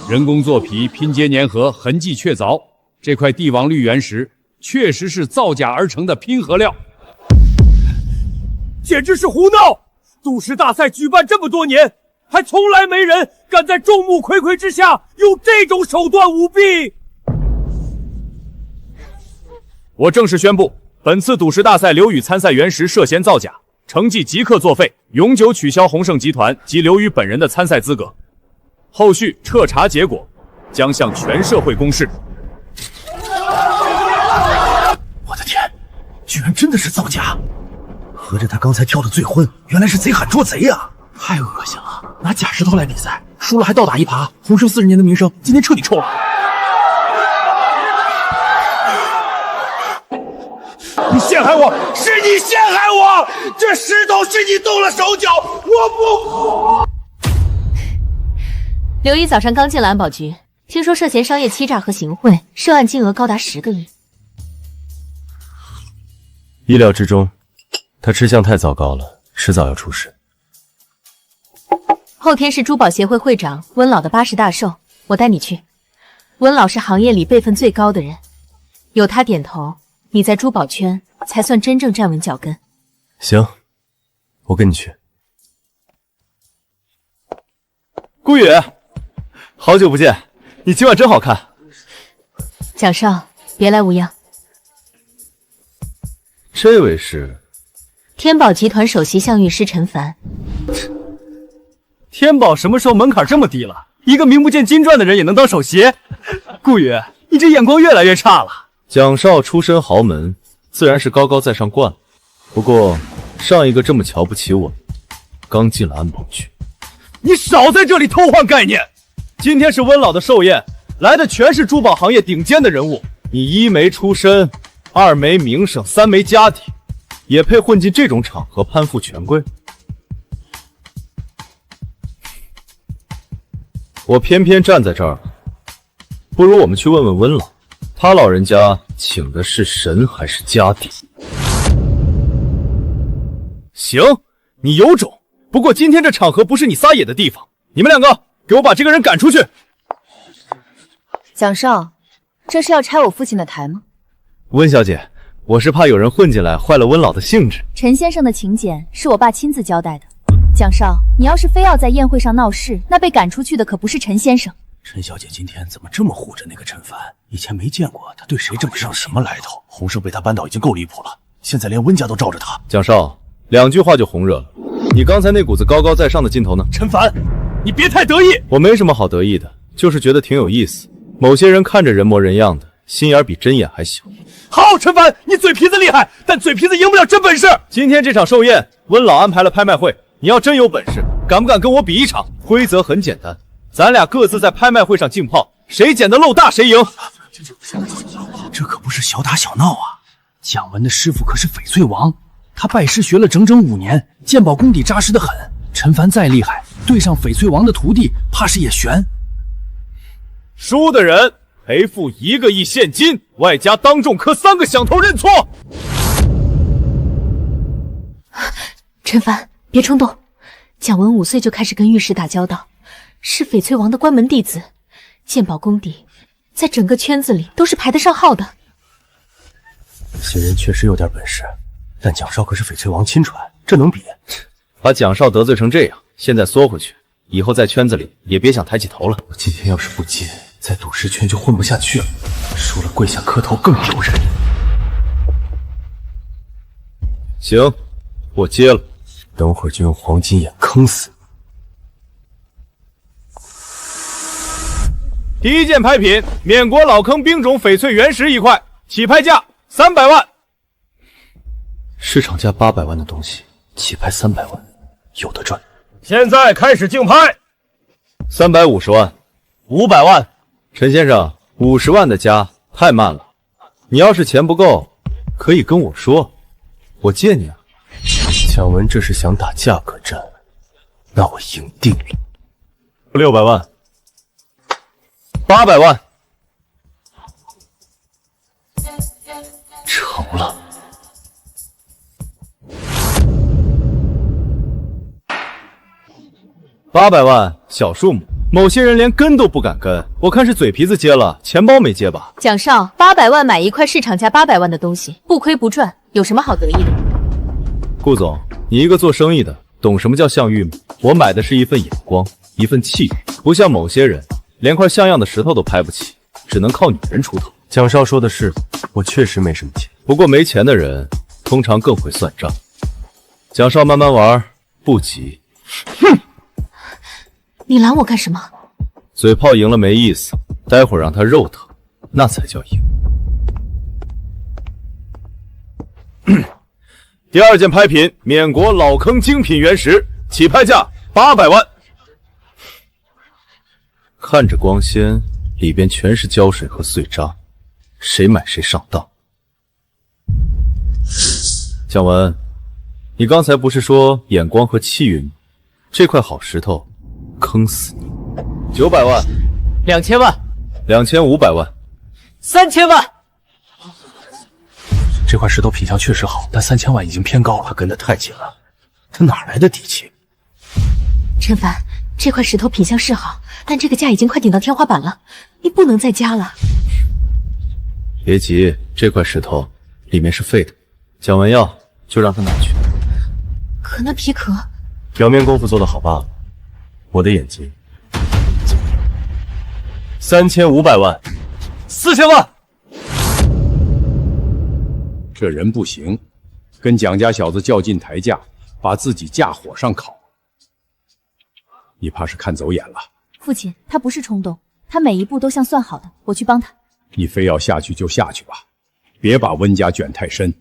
人工做皮，拼接粘合，痕迹确凿。这块帝王绿原石确实是造假而成的拼合料，简直是胡闹！赌石大赛举办这么多年，还从来没人敢在众目睽睽之下用这种手段舞弊。我正式宣布，本次赌石大赛刘宇参赛原石涉嫌造假，成绩即刻作废，永久取消鸿盛集团及刘宇本人的参赛资格。后续彻查结果将向全社会公示。我的天，居然真的是造假！合着他刚才跳的醉婚，原来是贼喊捉贼呀！太恶心了！拿假石头来比赛，输了还倒打一耙，鸿盛40年的名声今天彻底臭了。你陷害我，是你陷害我！这石头是你动了手脚，我不。刘宇早上刚进了安保局，听说涉嫌商业欺诈和行贿，涉案金额高达10个亿。意料之中，他吃相太糟糕了，迟早要出事。后天是珠宝协会会长温老的80大寿，我带你去。温老是行业里辈分最高的人，有他点头，你在珠宝圈才算真正站稳脚跟。行，我跟你去。顾宇，好久不见，你今晚真好看。蒋少，别来无恙。这位是天宝集团首席相玉师陈凡。天宝什么时候门槛这么低了？一个名不见经传的人也能当首席？顾宇，你这眼光越来越差了。蒋少出身豪门，自然是高高在上惯了。不过上一个这么瞧不起我，刚进了安保局。你少在这里偷换概念！今天是温老的寿宴，来的全是珠宝行业顶尖的人物。你1没出身，2没名声，3没家底，也配混进这种场合攀附权贵？我偏偏站在这儿，不如我们去问问温老，他老人家请的是神还是家底？行，你有种。不过今天这场合不是你撒野的地方，你们2个给我把这个人赶出去。蒋少，这是要拆我父亲的台吗？温小姐，我是怕有人混进来坏了温老的兴致。陈先生的请柬是我爸亲自交代的。蒋少，你要是非要在宴会上闹事，那被赶出去的可不是陈先生。陈小姐今天怎么这么护着那个陈凡？以前没见过他对谁这么上什么来头？洪胜被他扳倒已经够离谱了，现在连温家都罩着他。蒋少，2句话就红热了。你刚才那股子高高在上的劲头呢？陈凡，你别太得意。我没什么好得意的，就是觉得挺有意思。某些人看着人模人样的，心眼比针眼还小。好，陈凡，你嘴皮子厉害，但嘴皮子赢不了真本事。今天这场寿宴，温老安排了拍卖会，你要真有本事，敢不敢跟我比一场？规则很简单，咱俩各自在拍卖会上竞泡，谁捡的漏大谁赢。这可不是小打小闹啊！蒋文的师傅可是翡翠王，他拜师学了整整5年，鉴宝功底扎实的很。陈凡再厉害，对上翡翠王的徒弟，怕是也悬。输的人赔付1个亿现金，外加当众磕3个响头认错。陈凡，别冲动。蒋文5岁就开始跟玉石打交道，是翡翠王的关门弟子，鉴宝功底在整个圈子里都是排得上号的。此人确实有点本事，但蒋少可是翡翠王亲传，这能比？把蒋少得罪成这样，现在缩回去，以后在圈子里也别想抬起头了。我今天要是不接，在赌石圈就混不下去了，输了跪下磕头更丢人。行，我接了，等会儿就用黄金眼坑死你。第一件拍品，缅国老坑冰种翡翠原石1块，起拍价300万。市场价800万的东西，起拍300万，有的赚。现在开始竞拍，350万，500万。陈先生，50万的加太慢了，你要是钱不够，可以跟我说，我借你啊。蒋文这是想打价格战，那我赢定了。600万，800万，成了。800万，小数目，某些人连跟都不敢跟。我看是嘴皮子接了，钱包没接吧？蒋少，800万买一块市场价800万的东西，不亏不赚，有什么好得意的？顾总，你一个做生意的，懂什么叫相遇吗？我买的是一份眼光，一份气宇，不像某些人，连块像样的石头都拍不起，只能靠女人出头。蒋少说的是，我确实没什么钱，不过没钱的人通常更会算账。蒋少慢慢玩，不急。哼！你拦我干什么？嘴炮赢了没意思，待会儿让他肉疼，那才叫赢。第二件拍品，缅国老坑精品原石，起拍价800万。看着光鲜，里边全是胶水和碎渣，谁买谁上当。蒋文，你刚才不是说眼光和气运吗？这块好石头，坑死你！900万，2000万，2500万，3000万。这块石头品相确实好，但3000万已经偏高了，他跟得太紧了，他哪来的底气？陈凡，这块石头品相是好，但这个价已经快顶到天花板了，你不能再加了。别急，这块石头里面是废的，蒋文要就让他拿去。可那皮壳，表面功夫做得好罢了，我的眼睛3500万，4000万。这人不行，跟蒋家小子较劲抬价，把自己架火上烤。你怕是看走眼了。父亲，他不是冲动，他每一步都像算好的，我去帮他。你非要下去就下去吧，别把温家卷太深。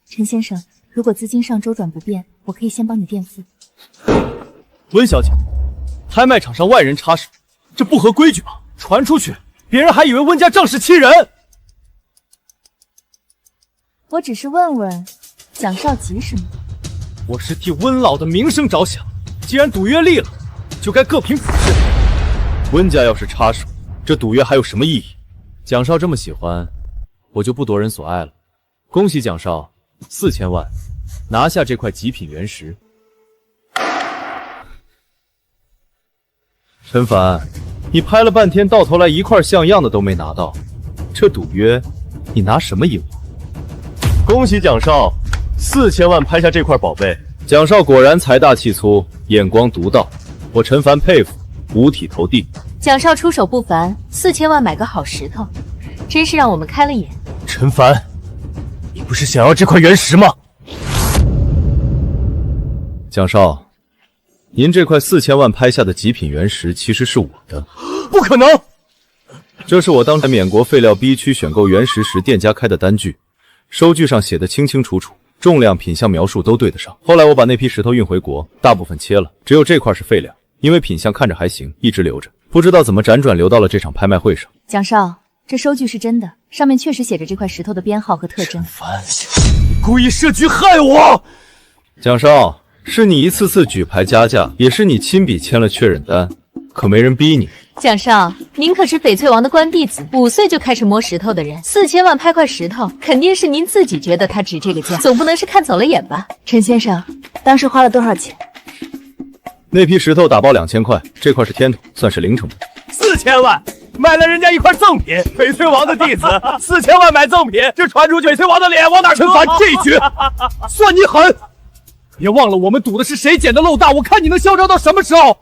陈先生，如果资金上周转不便，我可以先帮你垫付。温小姐，拍卖场上外人插手，这不合规矩吧？传出去，别人还以为温家仗势欺人。我只是问问，蒋少急什么？我是替温老的名声着想，既然赌约立了，就该各凭本事。温家要是插手，这赌约还有什么意义？蒋少这么喜欢，我就不夺人所爱了。恭喜蒋少，4000万拿下这块极品原石。陈凡，你拍了半天，到头来一块像样的都没拿到，这赌约你拿什么赢我？恭喜蒋少，4000万拍下这块宝贝。蒋少果然财大气粗，眼光独到，我陈凡佩服，五体投地。蒋少出手不凡，4000万买个好石头，真是让我们开了眼。陈凡，你不是想要这块原石吗？蒋少，您这块4000万拍下的极品原石其实是我的。不可能！这是我当在缅国废料 B 区选购原石时店家开的单据，收据上写的清清楚楚，重量、品相描述都对得上。后来我把那批石头运回国，大部分切了，只有这块是废料，因为品相看着还行，一直留着。不知道怎么辗转流到了这场拍卖会上。蒋少，这收据是真的，上面确实写着这块石头的编号和特征。凡，你故意设局害我！蒋少，是你一次次举牌加价，也是你亲笔签了确认单，可没人逼你。蒋少，您可是翡翠王的官弟子，5岁就开始摸石头的人，4000万拍块石头，肯定是您自己觉得它值这个价，总不能是看走了眼吧？陈先生，当时花了多少钱？那批石头打包2000块，这块是天土，算是零成本。4000万卖了人家一块赠品，翡翠王的弟子，4000万买赠品，这传出去翡翠王的脸往哪搁？陈凡，这一局算你狠！别忘了我们赌的是谁捡的漏大，我看你能嚣张到什么时候！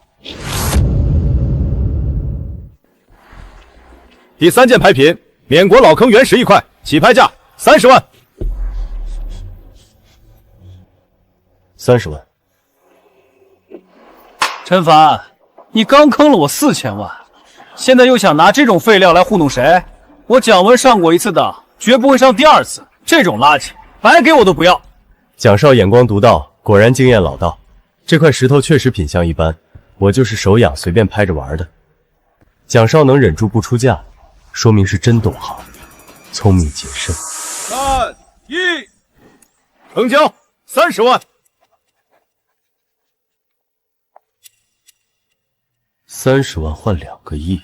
第3件牌品，缅国老坑原石1块，起拍价30万。30万。陈凡，你刚坑了我4000万，现在又想拿这种废料来糊弄谁？我蒋文上过1次当，绝不会上第2次。这种垃圾，白给我都不要。蒋少眼光独到，果然经验老道。这块石头确实品相一般，我就是手痒随便拍着玩的。蒋少能忍住不出价，说明是真懂行，聪明谨慎。3、1，成交30万。30万换2个亿，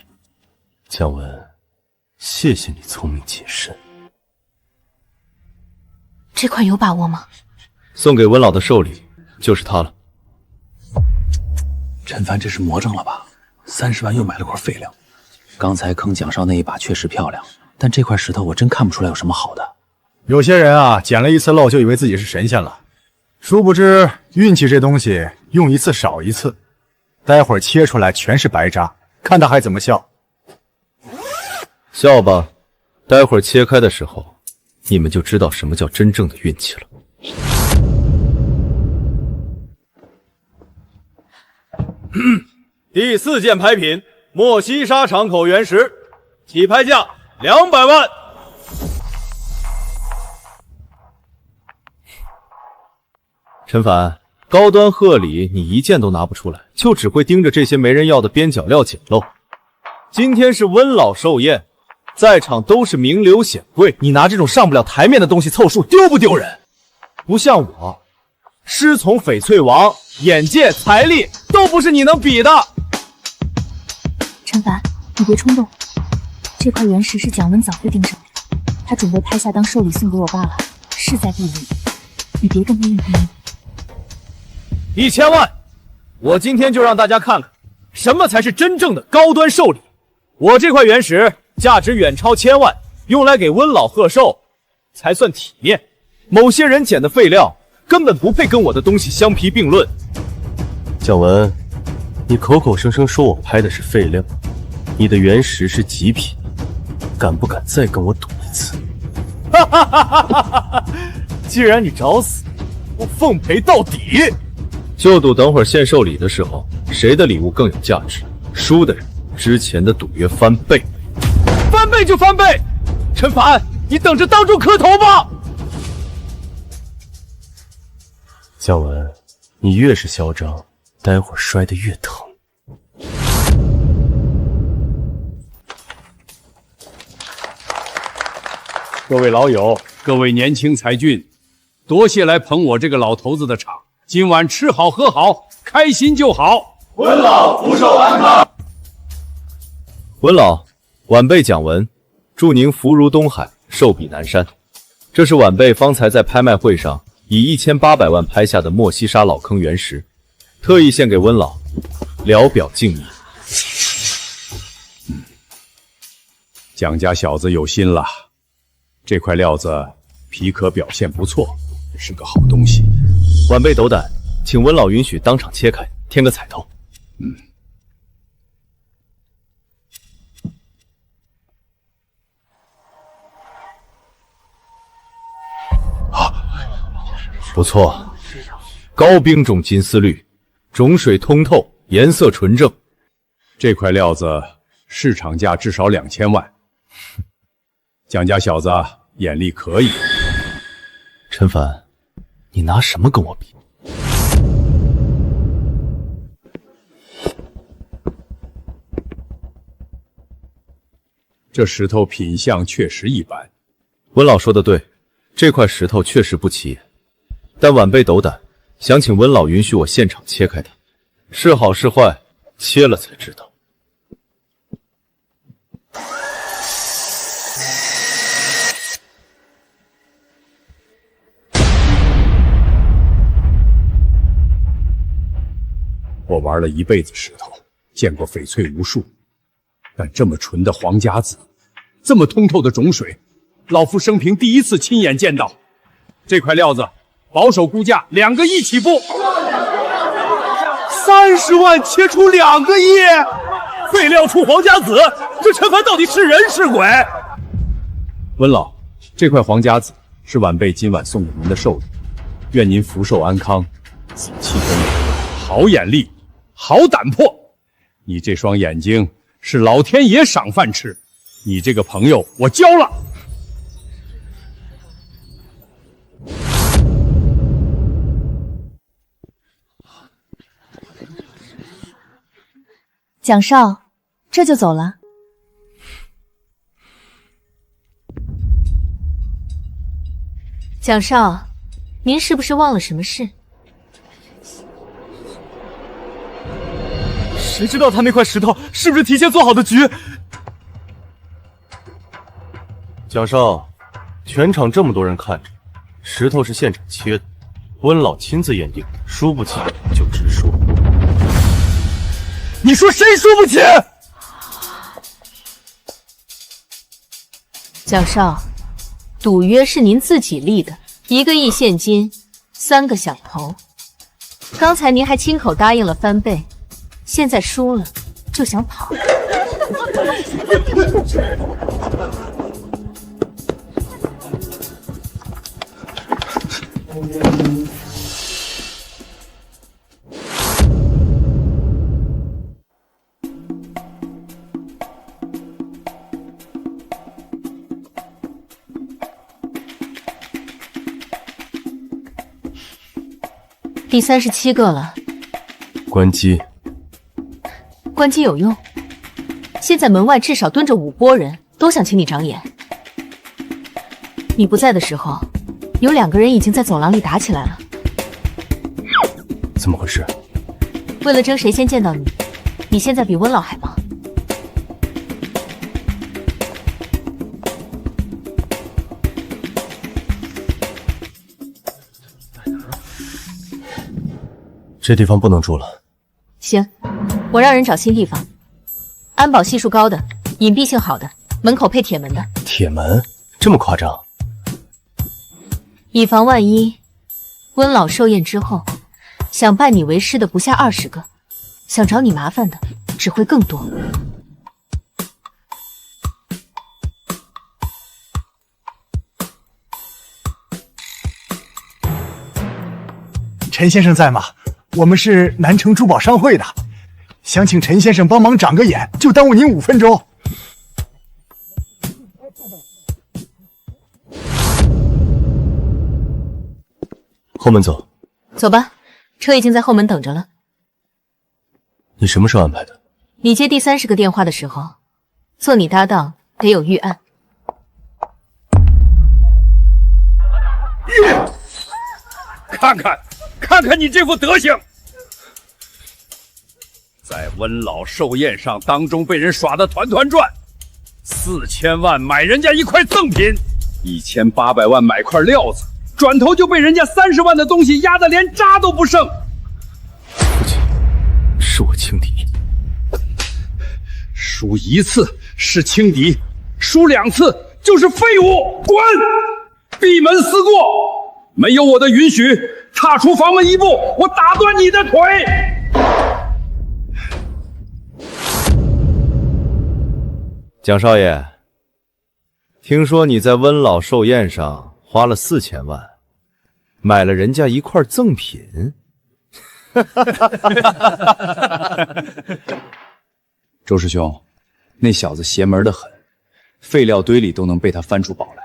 蒋文，谢谢你聪明谨慎。这块有把握吗？送给温老的寿礼就是它了。陈凡这是魔怔了吧？30万又买了块废料。刚才坑蒋少那一把确实漂亮，但这块石头我真看不出来有什么好的。有些人啊，捡了1次漏就以为自己是神仙了，殊不知运气这东西用1次少1次，待会儿切出来全是白渣，看他还怎么笑。笑吧，待会儿切开的时候，你们就知道什么叫真正的运气了。第4件牌品，莫西沙敞口原石，起拍价200万。陈凡，高端贺礼你1件都拿不出来，就只会盯着这些没人要的边角料捡漏。今天是温老寿宴，在场都是名流显贵，你拿这种上不了台面的东西凑数，丢不丢人？不像我，师从翡翠王，眼界、财力都不是你能比的。陈凡，你别冲动，这块原石是蒋文早就盯上的，他准备拍下当寿礼送给我罢了，势在必得，你别跟他硬拼命。1000万，我今天就让大家看看什么才是真正的高端寿礼。我这块原石价值远超1000万，用来给温老贺寿才算体面。某些人捡的废料根本不配跟我的东西相提并论。蒋文，你口口声声说我拍的是废料，你的原石是极品，敢不敢再跟我赌1次？哈哈哈哈哈！既然你找死，我奉陪到底。就赌等会儿献寿礼的时候，谁的礼物更有价值，输的人之前的赌约翻倍。翻倍就翻倍，陈凡，你等着当众磕头吧。蒋文，你越是嚣张，待会儿摔得越疼。各位老友，各位年轻才俊，多谢来捧我这个老头子的场。今晚吃好喝好，开心就好。温老福寿安康。温老，晚辈蒋文，祝您福如东海，寿比南山。这是晚辈方才在拍卖会上以1800万拍下的莫西沙老坑原石，特意献给温老，聊表敬意。蒋家小子有心了，这块料子皮壳表现不错，是个好东西。晚辈斗胆，请温老允许当场切开，添个彩头。不错，高冰种金丝绿，种水通透，颜色纯正。这块料子市场价至少2000万。蒋家小子眼力可以。陈凡，你拿什么跟我比？这石头品相确实一般。温老说的对，这块石头确实不起眼，但晚辈斗胆，想请温老允许我现场切开它，是好是坏，切了才知道。我玩了一辈子石头，见过翡翠无数，但这么纯的黄家子，这么通透的种水，老夫生平第一次亲眼见到。这块料子保守估价2个亿起步。30万切出2个亿，废料出黄家子，这陈凡到底是人是鬼？温老，这块黄家子是晚辈今晚送给您的寿礼，愿您福寿安康，紫气东来。好眼力，好胆魄，你这双眼睛是老天爷赏饭吃，你这个朋友我交了。蒋少，这就走了？蒋少，您是不是忘了什么事？谁知道他那块石头是不是提前做好的局？蒋少，全场这么多人看着，石头是现场切的，温老亲自验定，输不起就直说。你说谁输不起？蒋少，赌约是您自己立的，1个亿现金，3个响头。刚才您还亲口答应了翻倍，现在输了就想跑。第37个了，关机。关机有用。现在门外至少蹲着5拨人，都想请你长眼。你不在的时候，有2个人已经在走廊里打起来了。怎么回事？为了争谁先见到你，你现在比温老还忙。这地方不能住了。行，我让人找新地方，安保系数高的，隐蔽性好的，门口配铁门的。铁门？这么夸张？以防万一，温老寿宴之后，想拜你为师的不下20个，想找你麻烦的只会更多。陈先生在吗？我们是南城珠宝商会的，想请陈先生帮忙长个眼，就耽误您5分钟。后门走。走吧，车已经在后门等着了。你什么时候安排的？你接第30个电话的时候，做你搭档得有预案。看看你这副德行，在温老寿宴上当中被人耍得团团转，4000万买人家一块赠品，1800万买块料子，转头就被人家30万的东西压得连渣都不剩。父亲，是我轻敌，输1次是轻敌，输2次就是废物，滚！闭门思过，没有我的允许，踏出房门1步，我打断你的腿！蒋少爷，听说你在温老寿宴上花了4000万，买了人家一块赠品。周师兄，那小子邪门的很，废料堆里都能被他翻出宝来。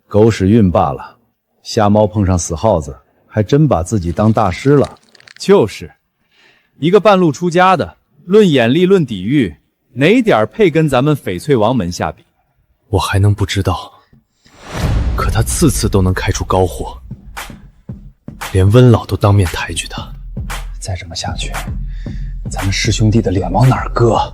狗屎运罢了，瞎猫碰上死耗子，还真把自己当大师了。就是一个半路出家的，论眼力论底蕴，哪点配跟咱们翡翠王门下比？我还能不知道？可他次次都能开出高货，连温老都当面抬举他。再这么下去，咱们师兄弟的脸往哪儿搁？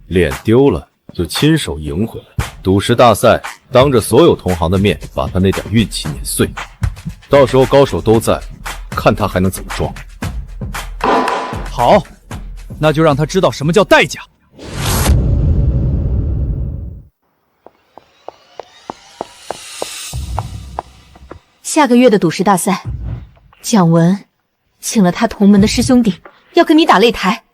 脸丢了就亲手赢回来。赌石大赛，当着所有同行的面把他那点运气碾碎，到时候高手都在，看他还能怎么装。好，那就让他知道什么叫代价。下个月的赌石大赛，蒋文请了他同门的师兄弟，要跟你打擂台。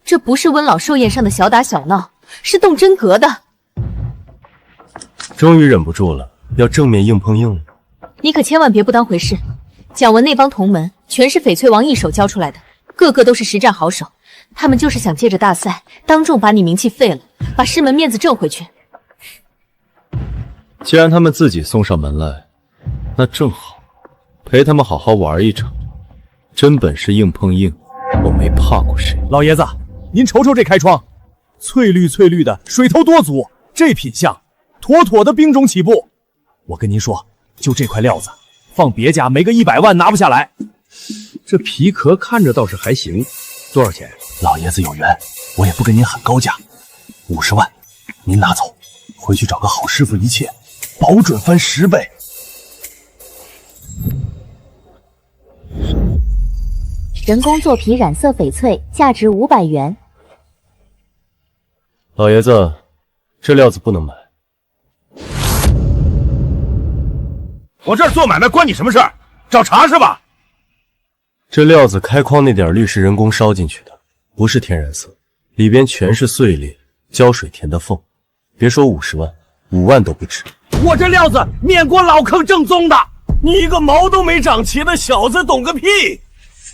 这不是温老寿宴上的小打小闹，是动真格的。终于忍不住了，要正面硬碰硬了。你可千万别不当回事。蒋文那帮同门全是翡翠王一手教出来的，个个都是实战好手。他们就是想借着大赛，当众把你名气废了，把师门面子挣回去。既然他们自己送上门来，那正好，陪他们好好玩一场。真本事硬碰硬，我没怕过谁。老爷子，您瞅瞅这开窗，翠绿翠绿的，水头多足，这品相，妥妥的兵种起步。我跟您说，就这块料子，放别家没个100万拿不下来。这皮壳看着倒是还行，多少钱？老爷子有缘，我也不跟您喊高价，50万，您拿走，回去找个好师傅一切，保准翻10倍。人工做皮染色翡翠，价值500元。老爷子，这料子不能买。我这儿做买卖关你什么事儿？找茬是吧？这料子开框那点绿是人工烧进去的，不是天然色，里边全是碎裂胶水填的缝。别说50万，5万都不值。我这料子面锅老坑正宗的，你一个毛都没长齐的小子懂个屁！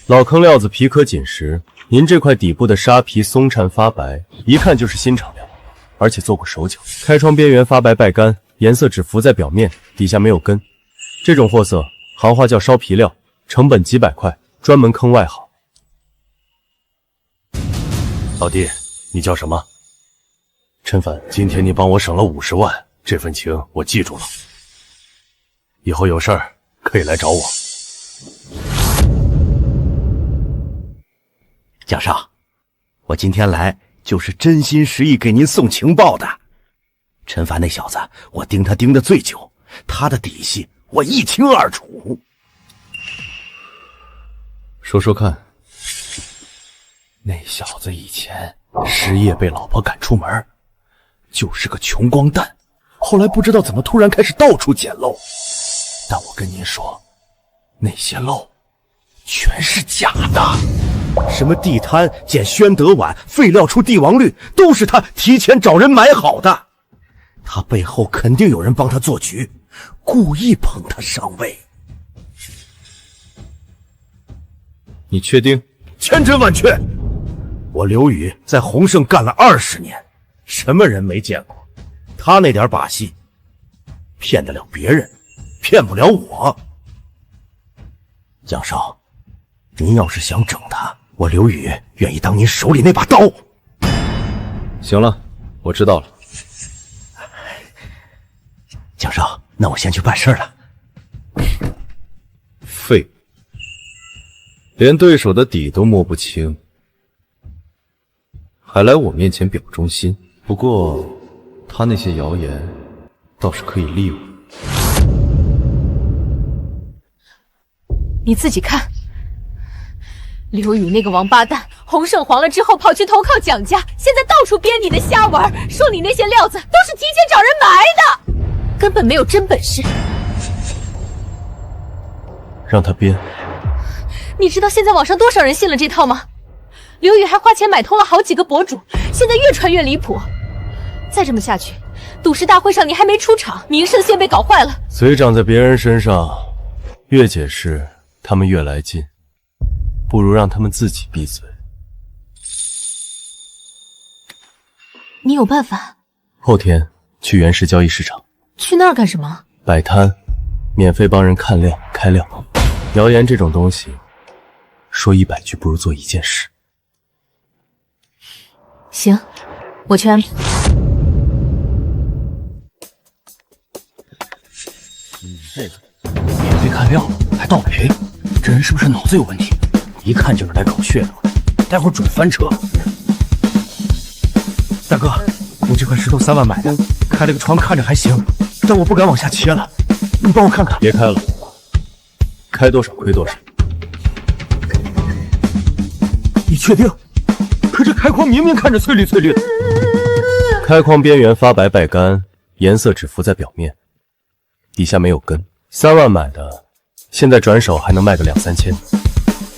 老坑料子皮壳紧实，您这块底部的纱皮松颤发白，一看就是新厂料，而且做过手脚。开窗边缘发白败干，颜色只浮在表面，底下没有根。这种货色，行话叫烧皮料，成本几百块，专门坑外行。老弟，你叫什么？陈凡，今天你帮我省了50万，这份情我记住了。以后有事儿可以来找我。蒋少，我今天来就是真心实意给您送情报的。陈凡那小子，我盯他盯得最久，他的底细我一清二楚。说说看。那小子以前失业被老婆赶出门，就是个穷光蛋，后来不知道怎么突然开始到处捡漏。但我跟您说，那些漏全是假的，什么地摊捡宣德碗，废料出帝王绿，都是他提前找人买好的。他背后肯定有人帮他做局，故意捧他上位。你确定？千真万确。我刘宇在鸿盛干了20年，什么人没见过？他那点把戏，骗得了别人，骗不了我。蒋少，您要是想整他，我刘宇愿意当您手里那把刀。行了，我知道了。蒋少，那我先去办事了。废物，连对手的底都摸不清，还来我面前表忠心。不过他那些谣言倒是可以利用。你自己看，刘宇那个王八蛋，鸿盛黄了之后跑去投靠蒋家，现在到处编你的瞎玩，说你那些料子都是提前找人买的，根本没有真本事。让他编。你知道现在网上多少人信了这套吗？刘宇还花钱买通了好几个博主，现在越传越离谱。再这么下去，赌石大会上你还没出场，名声先被搞坏了。嘴长在别人身上，越解释他们越来劲，不如让他们自己闭嘴。你有办法？后天去原石交易市场。去那儿干什么？摆摊，免费帮人看料开料。谣言这种东西，说100句不如做1件事。行，我去安排。这个免费看料还倒赔，这人是不是脑子有问题？一看就是来搞噱头的，待会儿准翻车。大哥，我这块石头3万买的，开了个窗看着还行，但我不敢往下切了，你帮我看看。别开了，开多少亏多少。你确定？可这开框明明看着翠绿翠绿的。开框边缘发白败干，颜色只浮在表面，底下没有根，3万买的，现在转手还能卖个2、3千，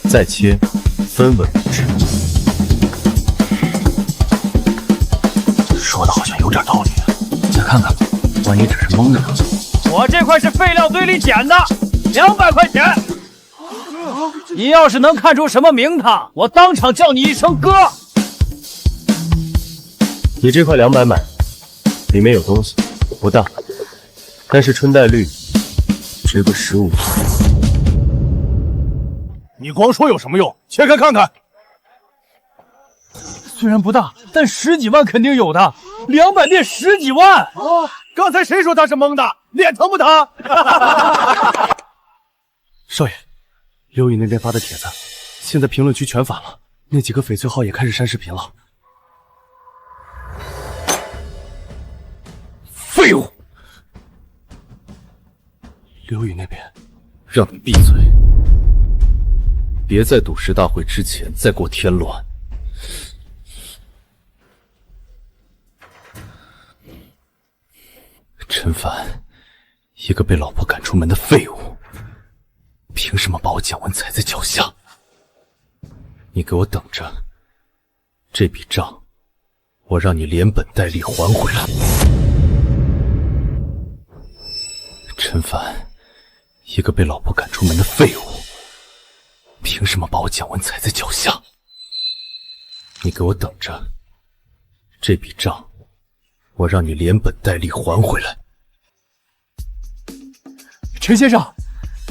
再切，分文不值。说的好像有点道理，再看看，万一只是蒙的呢？我这块是废料堆里捡的，200块钱。你要是能看出什么名堂，我当场叫你一声哥。你这块200买，里面有东西，不大，但是春带绿，值个15。你光说有什么用？切开看看。虽然不大，但10几万肯定有的，200变10几万。刚才谁说他是蒙的？脸疼不疼？少爷，刘宇那边发的帖子，现在评论区全反了，那几个翡翠号也开始删视频了。废物！刘宇那边，让你闭嘴，别在赌石大会之前再给我添乱。陈凡，一个被老婆赶出门的废物，凭什么把我蒋文踩在脚下？你给我等着，这笔账我让你连本带利还回来。陈凡，一个被老婆赶出门的废物，凭什么把我蒋文踩在脚下？你给我等着，这笔账我让你连本带利还回来。陈先生，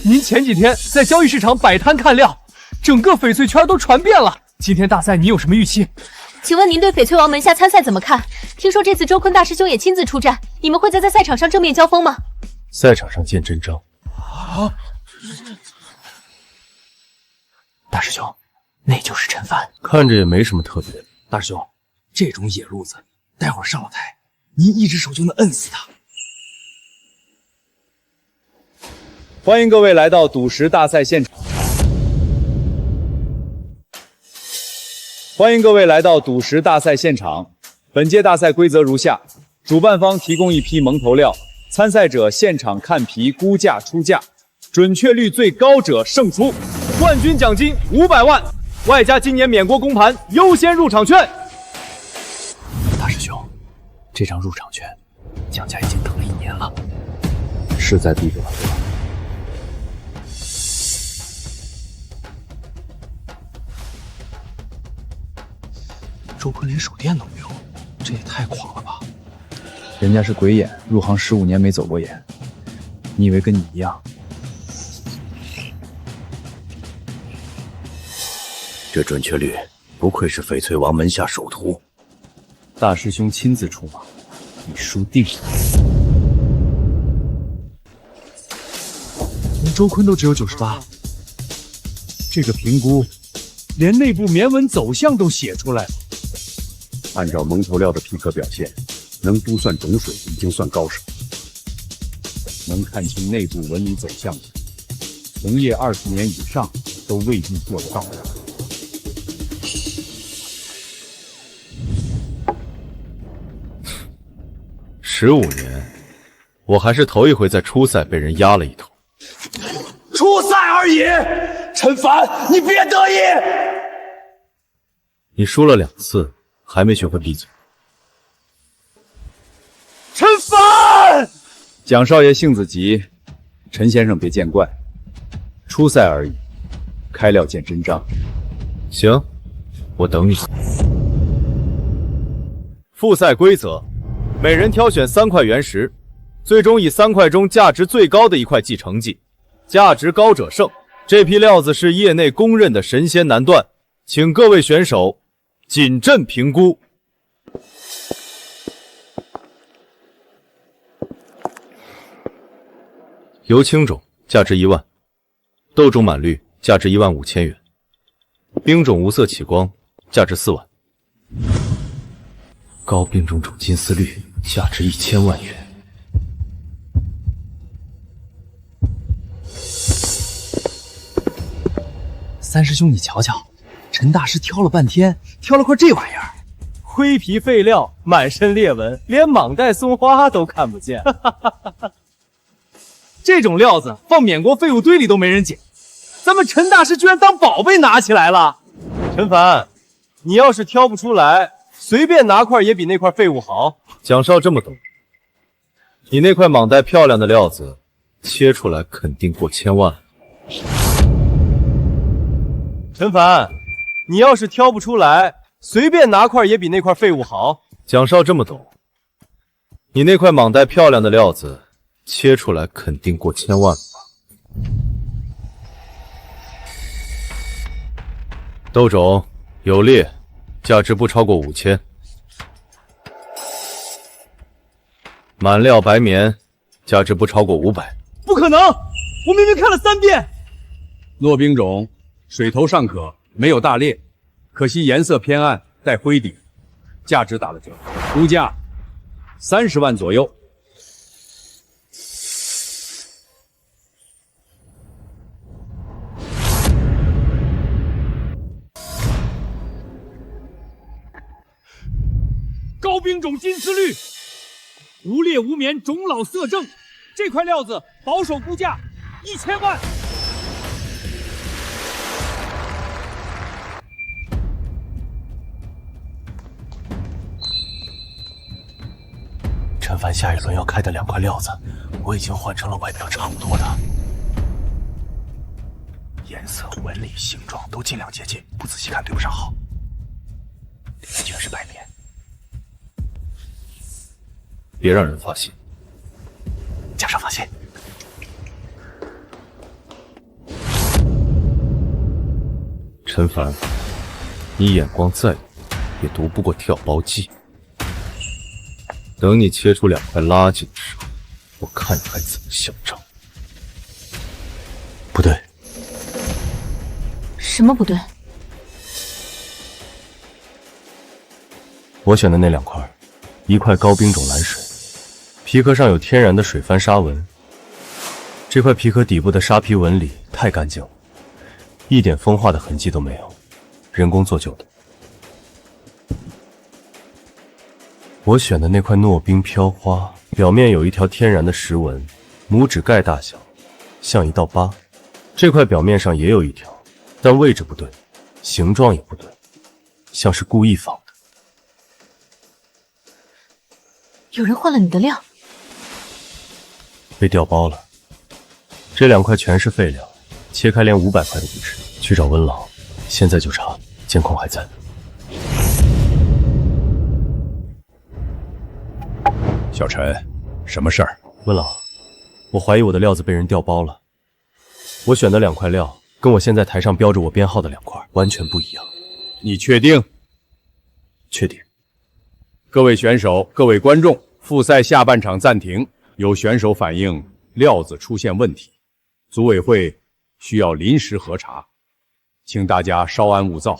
您前几天在交易市场摆摊看料，整个翡翠圈都传遍了。今天大赛你有什么预期？请问您对翡翠王门下参赛怎么看？听说这次周坤大师兄也亲自出战，你们会在赛场上正面交锋吗？赛场上见真章。啊！大师兄，那就是陈凡。看着也没什么特别的。大师兄，这种野路子，待会儿上了台，您一只手就能摁死他。欢迎各位来到赌石大赛现场。欢迎各位来到赌石大赛现场。本届大赛规则如下：主办方提供一批蒙头料，参赛者现场看皮估价出价，准确率最高者胜出。冠军奖金500万，外加今年免国公盘优先入场券。大师兄，这张入场券，蒋家已经等了1年了，势在必得。周坤连手电都没有，这也太狂了吧！人家是鬼眼，入行15年没走过眼，你以为跟你一样？这准确率不愧是翡翠王门下首徒。大师兄亲自出马，你输定了。连周坤都只有98，这个评估连内部铭文走向都写出来了。按照蒙头料的批课表现，能估算种水已经算高手。能看清内部纹理走向的，从业20年以上都未必做得到。15年，我还是头一回在初赛被人压了一头。初赛而已，陈凡，你别得意。你输了2次，还没学会闭嘴。陈凡，蒋少爷性子急，陈先生别见怪。初赛而已，开料见真章。行，我等你。复赛规则：每人挑选3块原石，最终以3块中价值最高的1块计成绩，价值高者胜。这批料子是业内公认的神仙难断，请各位选手谨慎评估。油青种价值1万，豆种满绿价值15000元，冰种无色起光价值4万，高冰种种金丝绿价值1000万元。三师兄，你瞧瞧，陈大师挑了半天，挑了块这玩意儿，灰皮废料，满身裂纹，连蟒带松花都看不见。这种料子放缅国废物堆里都没人捡，咱们陈大师居然当宝贝拿起来了。陈凡，你要是挑不出来，随便拿块也比那块废物好。蒋少这么懂，你那块蟒带漂亮的料子，切出来肯定过千万。陈凡，你要是挑不出来，随便拿块也比那块废物好。蒋少这么懂，你那块蟒带漂亮的料子，切出来肯定过千万。豆种有裂，价值不超过5000。满料白棉，价值不超过500。不可能，我明明看了3遍。糯冰种，水头尚可，没有大裂，可惜颜色偏暗，带灰底，价值打了折，估价30万左右。高冰种金丝绿，无裂无棉，种老色正。这块料子保守估价1000万。陈凡下一轮要开的2块料子，我已经换成了外表差不多的，颜色、纹理、形状都尽量接近，不仔细看对不上号。里面全是白棉。别让人发现。加上发现。陈凡，你眼光再毒，也毒不过跳包计。等你切出2块垃圾的时候，我看你还怎么嚣张。不对。什么不对？我选的那2块，一块高冰种蓝水，皮壳上有天然的水帆纱纹。这块皮壳底部的沙皮纹理太干净了，一点风化的痕迹都没有，人工做就的。我选的那块糯冰飘花，表面有一条天然的石纹，拇指盖大小，像一道疤。这块表面上也有一条，但位置不对，形状也不对，像是故意仿的。有人换了你的料，被调包了。这2块全是废料，切开连500块都不值。去找温老，现在就查，监控还在。小陈，什么事儿？温老，我怀疑我的料子被人调包了。我选的2块料，跟我现在台上标着我编号的2块完全不一样。你确定？确定。各位选手，各位观众，复赛下半场暂停。有选手反映料子出现问题，组委会需要临时核查，请大家稍安勿躁。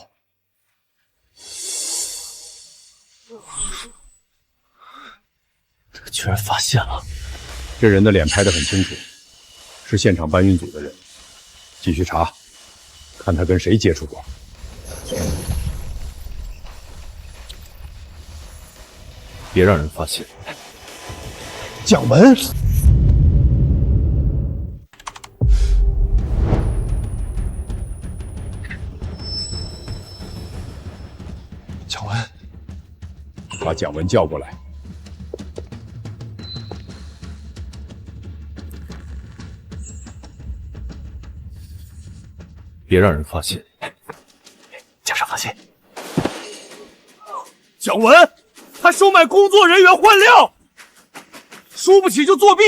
居然发现了！这人的脸拍得很清楚，是现场搬运组的人。继续查，看他跟谁接触过。别让人发现。蒋文，蒋文，把蒋文叫过来。别让人发现。加上发现。蒋文，他收买工作人员换料，输不起就作弊，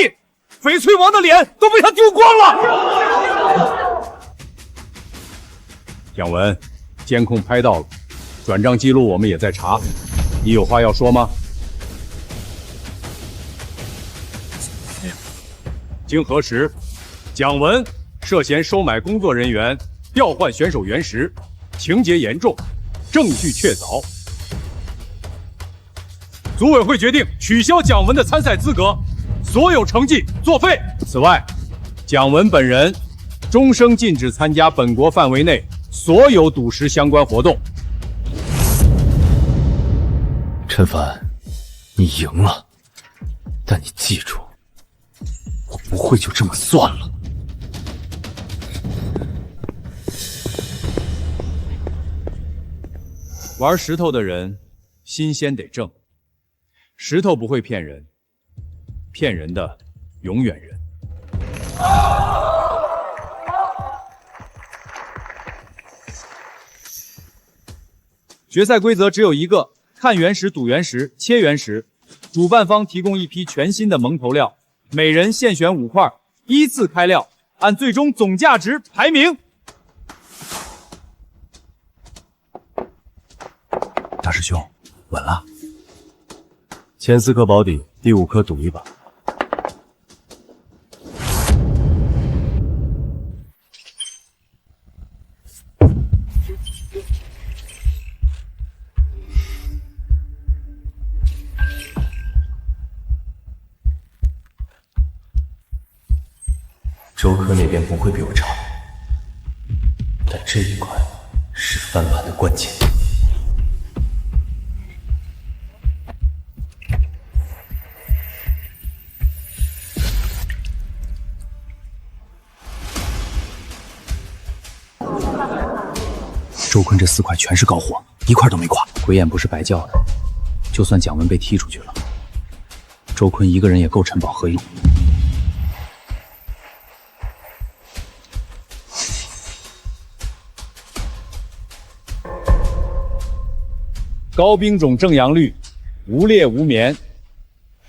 翡翠王的脸都被他丢光了。蒋文，监控拍到了，转账记录我们也在查，你有话要说吗？经核实，蒋文涉嫌收买工作人员，调换选手原石，情节严重，证据确凿。组委会决定取消蒋文的参赛资格，所有成绩作废。此外，蒋文本人终生禁止参加本国范围内所有赌石相关活动。陈凡，你赢了，但你记住，我不会就这么算了。玩石头的人，心先得正。石头不会骗人，骗人的永远人。决赛规则只有一个：看原石、赌原石、切原石。主办方提供一批全新的蒙头料，每人限选5块，依次开料，按最终总价值排名。大师兄，稳了。前4颗保底，第5颗赌一把。周科那边不会比我差，但这一块是翻盘的关键。周坤这4块全是高货，一块都没挂。鬼眼不是白叫的，就算蒋文被踢出去了，周坤一个人也够陈宝喝一。高兵种正阳绿，无劣无棉，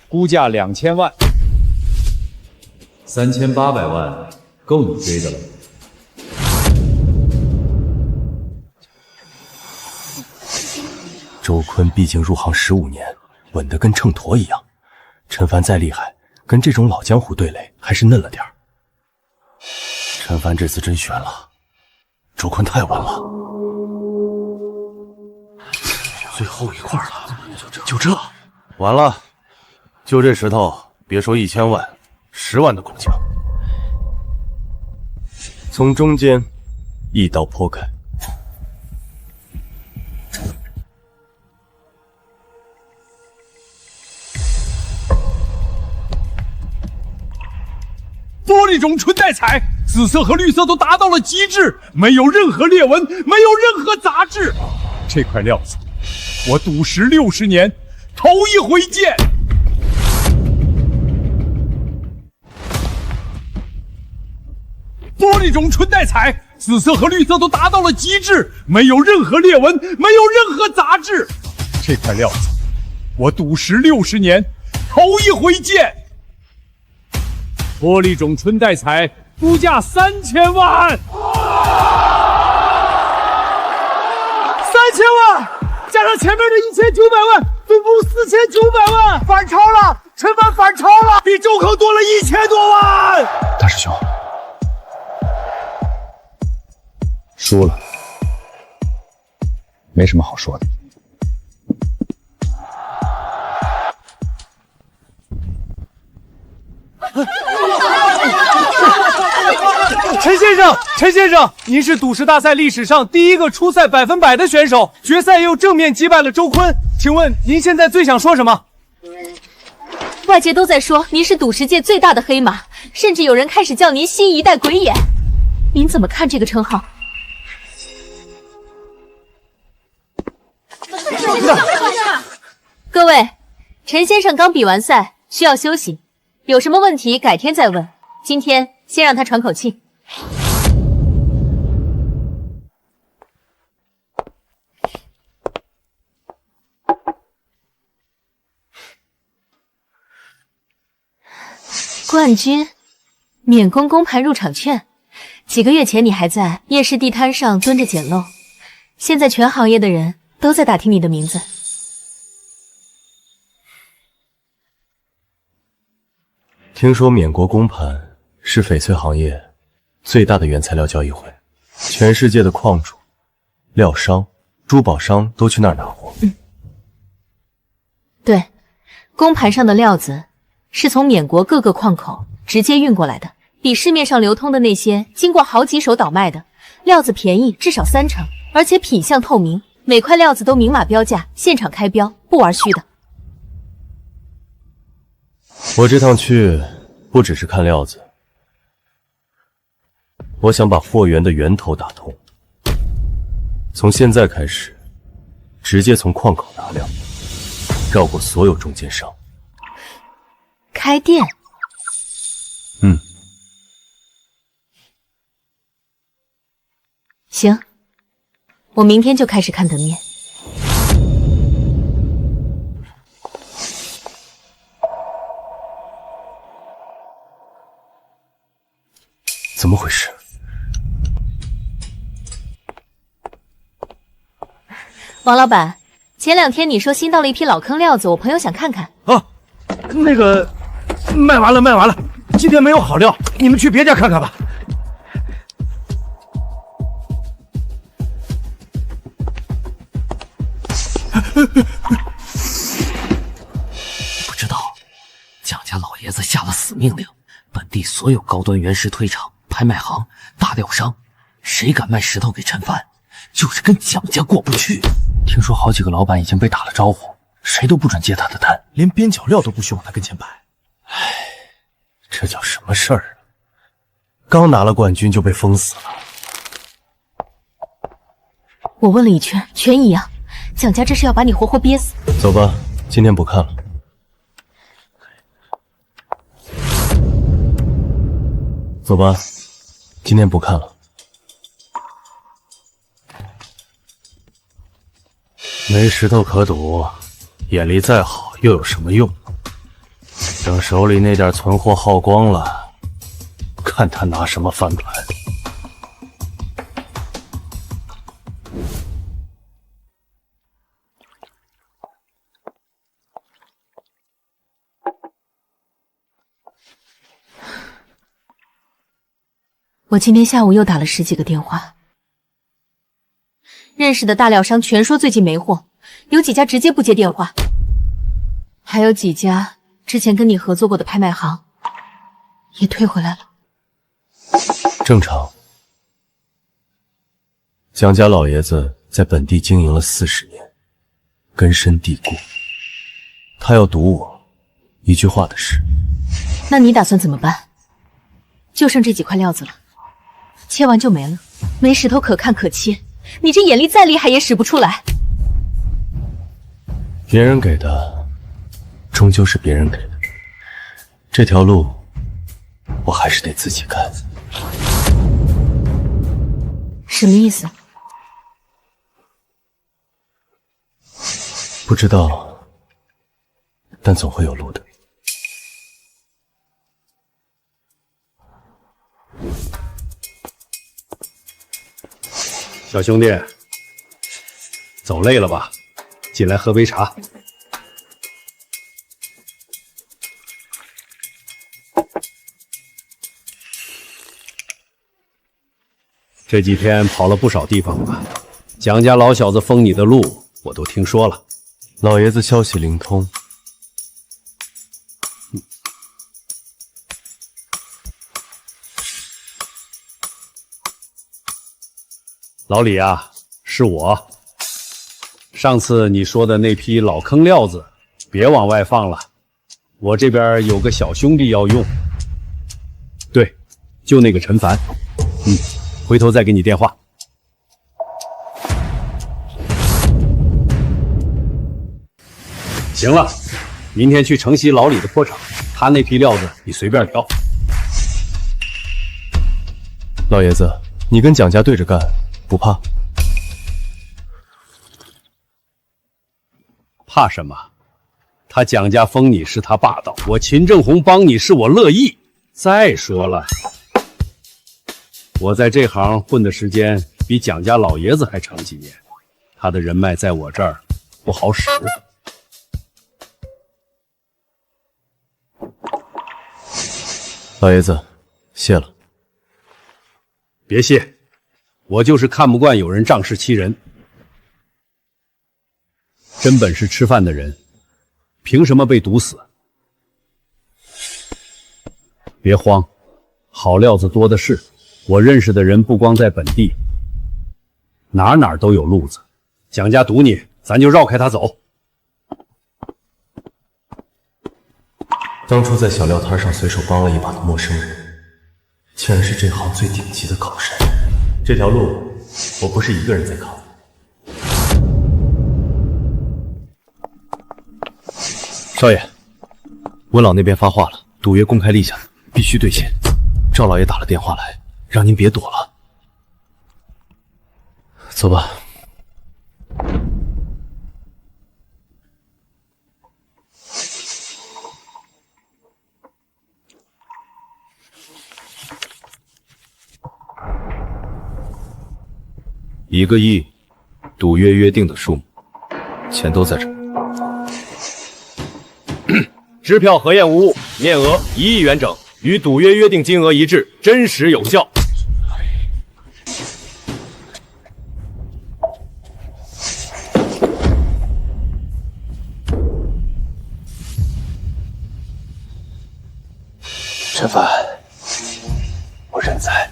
估价2000万，3800万够你追的了。周坤毕竟入行15年，稳得跟秤砣一样。陈凡再厉害，跟这种老江湖对垒还是嫩了点儿。陈凡这次真悬了，周坤太稳了。最后一块了，就这，完了，就这石头，别说1000万，10万都够呛。从中间一刀剖开。玻璃种纯带彩，紫色和绿色都达到了极致，没有任何裂纹，没有任何杂质。这块料子，我赌石60年，头一回见。玻璃种纯带彩，紫色和绿色都达到了极致，没有任何裂纹，没有任何杂质。这块料子，我赌石60年，头一回见。玻璃种纯带彩，估价3000万。3000万，加上前面的1900万，总共4900万，反超了！陈凡反超了，比周坑多了1000多万。大师兄，输了，没什么好说的。陈先生，您是赌石大赛历史上第一个出赛100%的选手，决赛又正面击败了周坤，请问您现在最想说什么？外界都在说您是赌石界最大的黑马，甚至有人开始叫您新一代鬼眼，您怎么看这个称号？各位，陈先生刚比完赛，需要休息，有什么问题改天再问，今天先让他喘口气。冠军，免工公盘入场券。几个月前你还在夜市地摊上蹲着捡漏，现在全行业的人都在打听你的名字。听说免国公盘是翡翠行业最大的原材料交易会，全世界的矿主、料商、珠宝商都去那儿拿货。对，公盘上的料子是从缅国各个矿口直接运过来的，比市面上流通的那些经过好几手倒卖的料子便宜至少30%，而且品相透明，每块料子都明码标价，现场开标，不玩虚的。我这趟去不只是看料子，我想把货源的源头打通。从现在开始，直接从矿口拿料，绕过所有中间商。开店？嗯。行，我明天就开始看等面。怎么回事？王老板，前2天你说新到了一批老坑料子，我朋友想看看。啊，那个卖完了，今天没有好料，你们去别家看看吧。不知道，蒋家老爷子下了死命令，本地所有高端原石推厂、拍卖行、大料商，谁敢卖石头给陈帆，就是跟蒋家过不去。听说好几个老板已经被打了招呼，谁都不准接他的单，连边角料都不许往他跟前摆。唉，这叫什么事儿啊？刚拿了冠军就被封死了。我问了一圈，全一样。蒋家这是要把你活活憋死。走吧，今天不看了。走吧，今天不看了。没石头可赌，眼力再好又有什么用？等手里那点存货耗光了，看他拿什么翻盘。我今天下午又打了10几个电话，认识的大料商全说最近没货，有几家直接不接电话，还有几家之前跟你合作过的拍卖行也退回来了。正常。蒋家老爷子在本地经营了40年，根深蒂固，他要赌我一句话的事。那你打算怎么办？就剩这几块料子了，切完就没了，没石头可看可切，你这眼力再厉害也使不出来。别人给的，终究是别人给的，这条路我还是得自己干。什么意思？不知道，但总会有路的。小兄弟，走累了吧？进来喝杯茶。这几天跑了不少地方了，蒋家老小子封你的路，我都听说了。老爷子消息灵通。老李啊，是我。上次你说的那批老坑料子，别往外放了，我这边有个小兄弟要用。对，就那个陈凡。回头再给你电话。行了，明天去城西老李的坡场，他那批料子你随便挑。老爷子，你跟蒋家对着干，不怕？怕什么？他蒋家封你是他霸道，我秦正红帮你是我乐意。再说了，我在这行混的时间比蒋家老爷子还长几年，他的人脉在我这儿不好使。老爷子，谢了。别谢，我就是看不惯有人仗势欺人。真本事吃饭的人，凭什么被毒死？别慌，好料子多的是，我认识的人不光在本地，哪哪都有路子。蒋家堵你，咱就绕开他走。当初在小料摊上随手帮了一把的陌生人，竟然是这行最顶级的靠山。这条路，我不是一个人在扛。少爷，温老那边发话了，赌约公开立下，必须兑现。赵老爷打了电话来，让您别躲了。走吧。1个亿，赌约约定的数目，钱都在这儿。支票核验无误，面额1亿元整，与赌约约定金额一致，真实有效。陈凡，我认栽。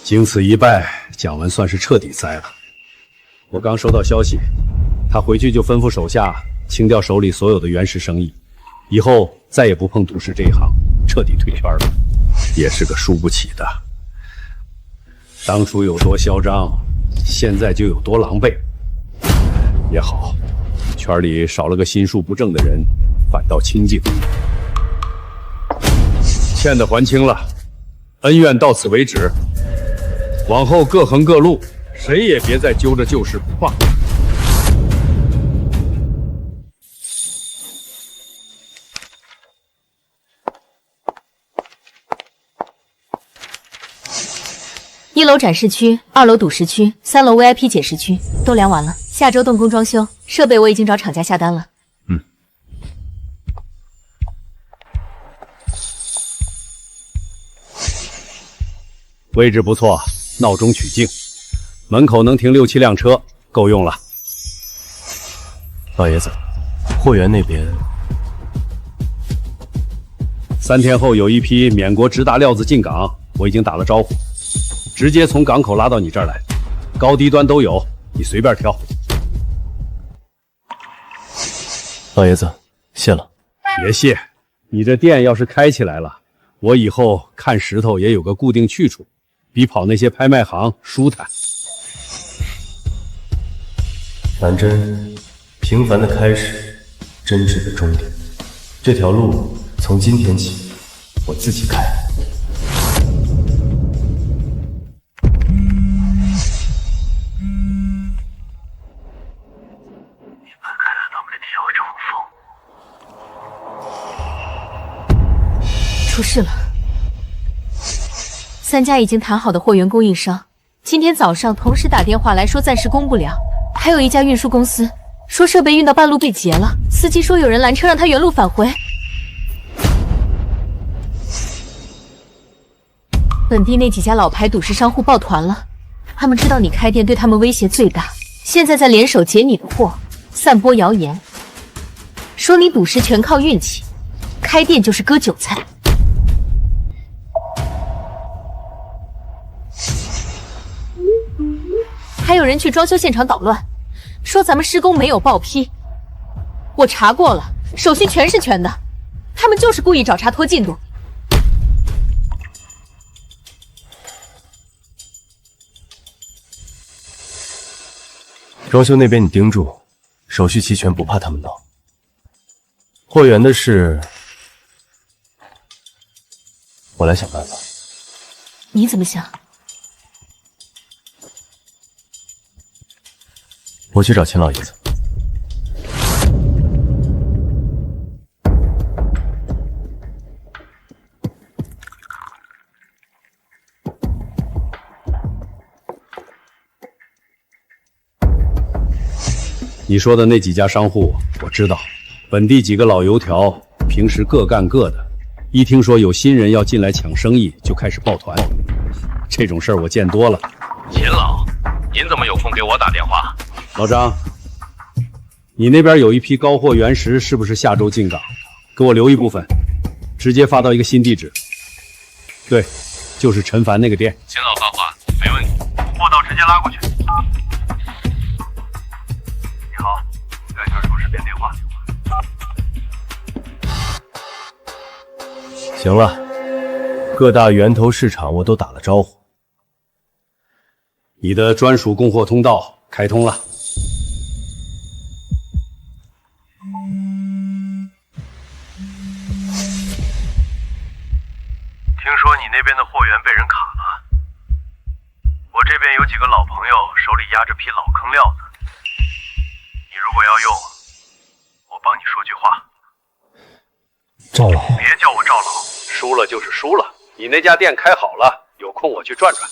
经此一败，蒋文算是彻底栽了。我刚收到消息，他回去就吩咐手下清掉手里所有的原石生意，以后再也不碰赌石这一行，彻底退圈了。也是个输不起的。当初有多嚣张，现在就有多狼狈。也好，圈里少了个心术不正的人，反倒清静。欠的还清了，恩怨到此为止。往后各行各路，谁也别再揪着旧事不放。1楼展示区，2楼赌石区，3楼 VIP 解释区都量完了，下周动工装修，设备我已经找厂家下单了。位置不错，闹中取静，门口能停6、7辆车，够用了。老爷子，货源那边3天后有一批缅国直达料子进港，我已经打了招呼，直接从港口拉到你这儿来，高低端都有，你随便挑。老爷子，谢了。别谢，你这店要是开起来了，我以后看石头也有个固定去处。比跑那些拍卖行舒坦。反正平凡的开始，真挚的终点。这条路从今天起，我自己开。出事了！3家已经谈好的货源供应商，今天早上同时打电话来说暂时供不了。还有一家运输公司说设备运到半路被劫了，司机说有人拦车让他原路返回。本地那几家老牌赌石商户抱团了，他们知道你开店对他们威胁最大，现在在联手劫你的货，散播谣言，说你赌石全靠运气，开店就是割韭菜。还有人去装修现场捣乱，说咱们施工没有报批。我查过了，手续全是全的，他们就是故意找茬拖进度。装修那边你盯住，手续齐全，不怕他们闹。货源的事，我来想办法。你怎么想？我去找秦老爷子。你说的那几家商户我知道，本地几个老油条平时各干各的，一听说有新人要进来抢生意就开始抱团，这种事儿我见多了。秦老，您怎么有空给我打电话？老张，你那边有一批高货原石，是不是下周进港？给我留一部分，直接发到一个新地址。对，就是陈凡那个店。秦老发话，没问题，货到直接拉过去。你好，该圈出示变电话。行了，各大源头市场我都打了招呼，你的专属供货通道开通了。听说你那边的货源被人卡了，我这边有几个老朋友手里压着批老坑料子，你如果要用，我帮你说句话。赵老，别叫我赵老，输了就是输了。你那家店开好了，有空我去转转。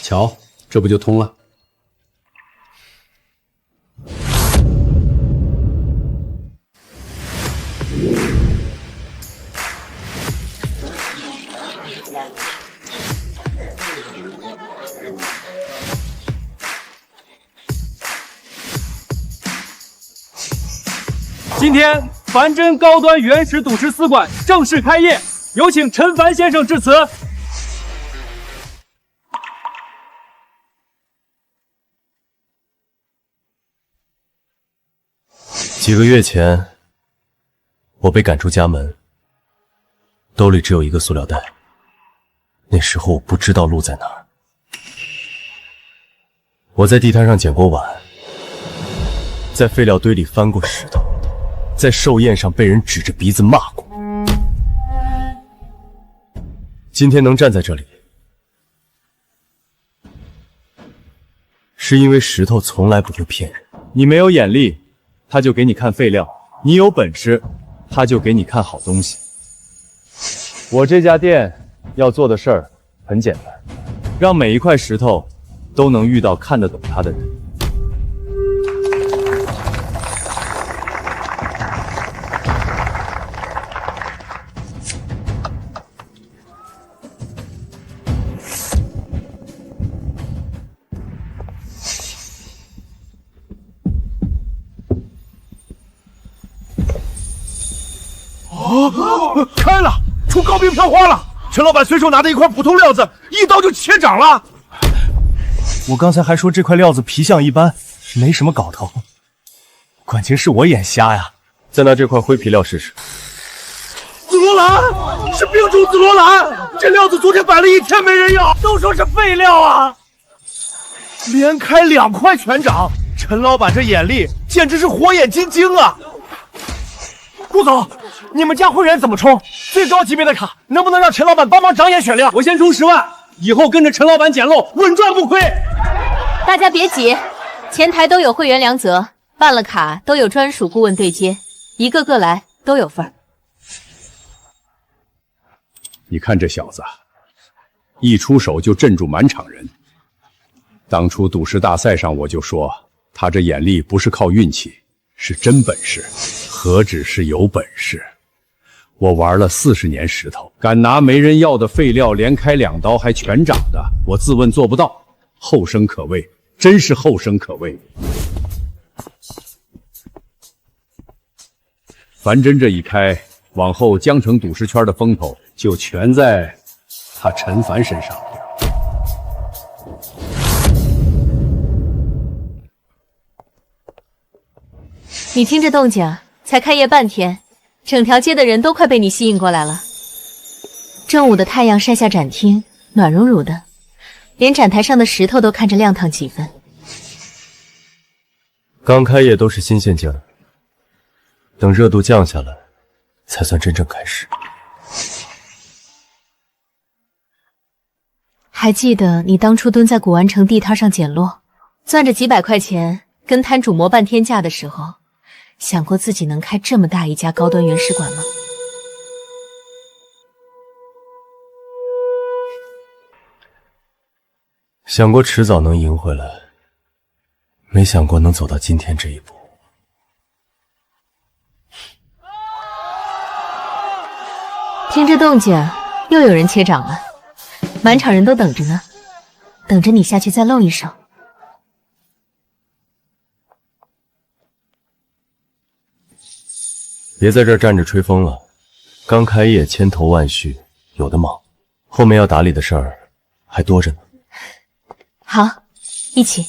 瞧，这不就通了？今天凡真高端原始赌石丝馆正式开业，有请陈凡先生致辞。几个月前，我被赶出家门，兜里只有一个塑料袋。那时候我不知道路在哪儿。我在地摊上捡过碗，在废料堆里翻过石头，在寿宴上被人指着鼻子骂过。今天能站在这里，是因为石头从来不会骗人。你没有眼力，他就给你看废料；你有本事，他就给你看好东西。我这家店要做的事儿很简单，让每一块石头都能遇到看得懂它的人。开了，出高冰飘花了！陈老板随手拿的一块普通料子，一刀就切掌了。我刚才还说这块料子皮相一般，没什么搞头，感情是我眼瞎呀！再拿这块灰皮料试试。紫罗兰是病虫紫罗兰，这料子昨天摆了一天没人要，都说是废料啊！连开2块全掌，陈老板这眼力简直是火眼金睛啊！顾总，你们家会员怎么充？最高级别的卡能不能让陈老板帮忙长眼选料？我先充10万，以后跟着陈老板捡漏，稳赚不亏。大家别急，前台都有会员良泽，办了卡都有专属顾问对接，一个个来都有份儿。你看这小子，一出手就镇住满场人。当初赌石大赛上我就说，他这眼力不是靠运气，是真本事。何止是有本事，我玩了40年石头，敢拿没人要的废料连开2刀还全掌的，我自问做不到。后生可畏，真是后生可畏。樊真这一开，往后江城赌石圈的风头就全在他陈凡身上了。你听这动静，才开业半天，整条街的人都快被你吸引过来了。正午的太阳晒下展厅，暖融融的，连展台上的石头都看着亮堂几分。刚开业都是新鲜劲儿，等热度降下来，才算真正开始。还记得你当初蹲在古玩城地摊上捡落，攥着几百块钱跟摊主磨半天价的时候，想过自己能开这么大一家高端原始馆吗？想过迟早能赢回来，没想过能走到今天这一步。听这动静，又有人切掌了，满场人都等着呢，等着你下去再露一手。别在这儿站着吹风了，刚开业，千头万绪，有的忙，后面要打理的事儿还多着呢。好，一起。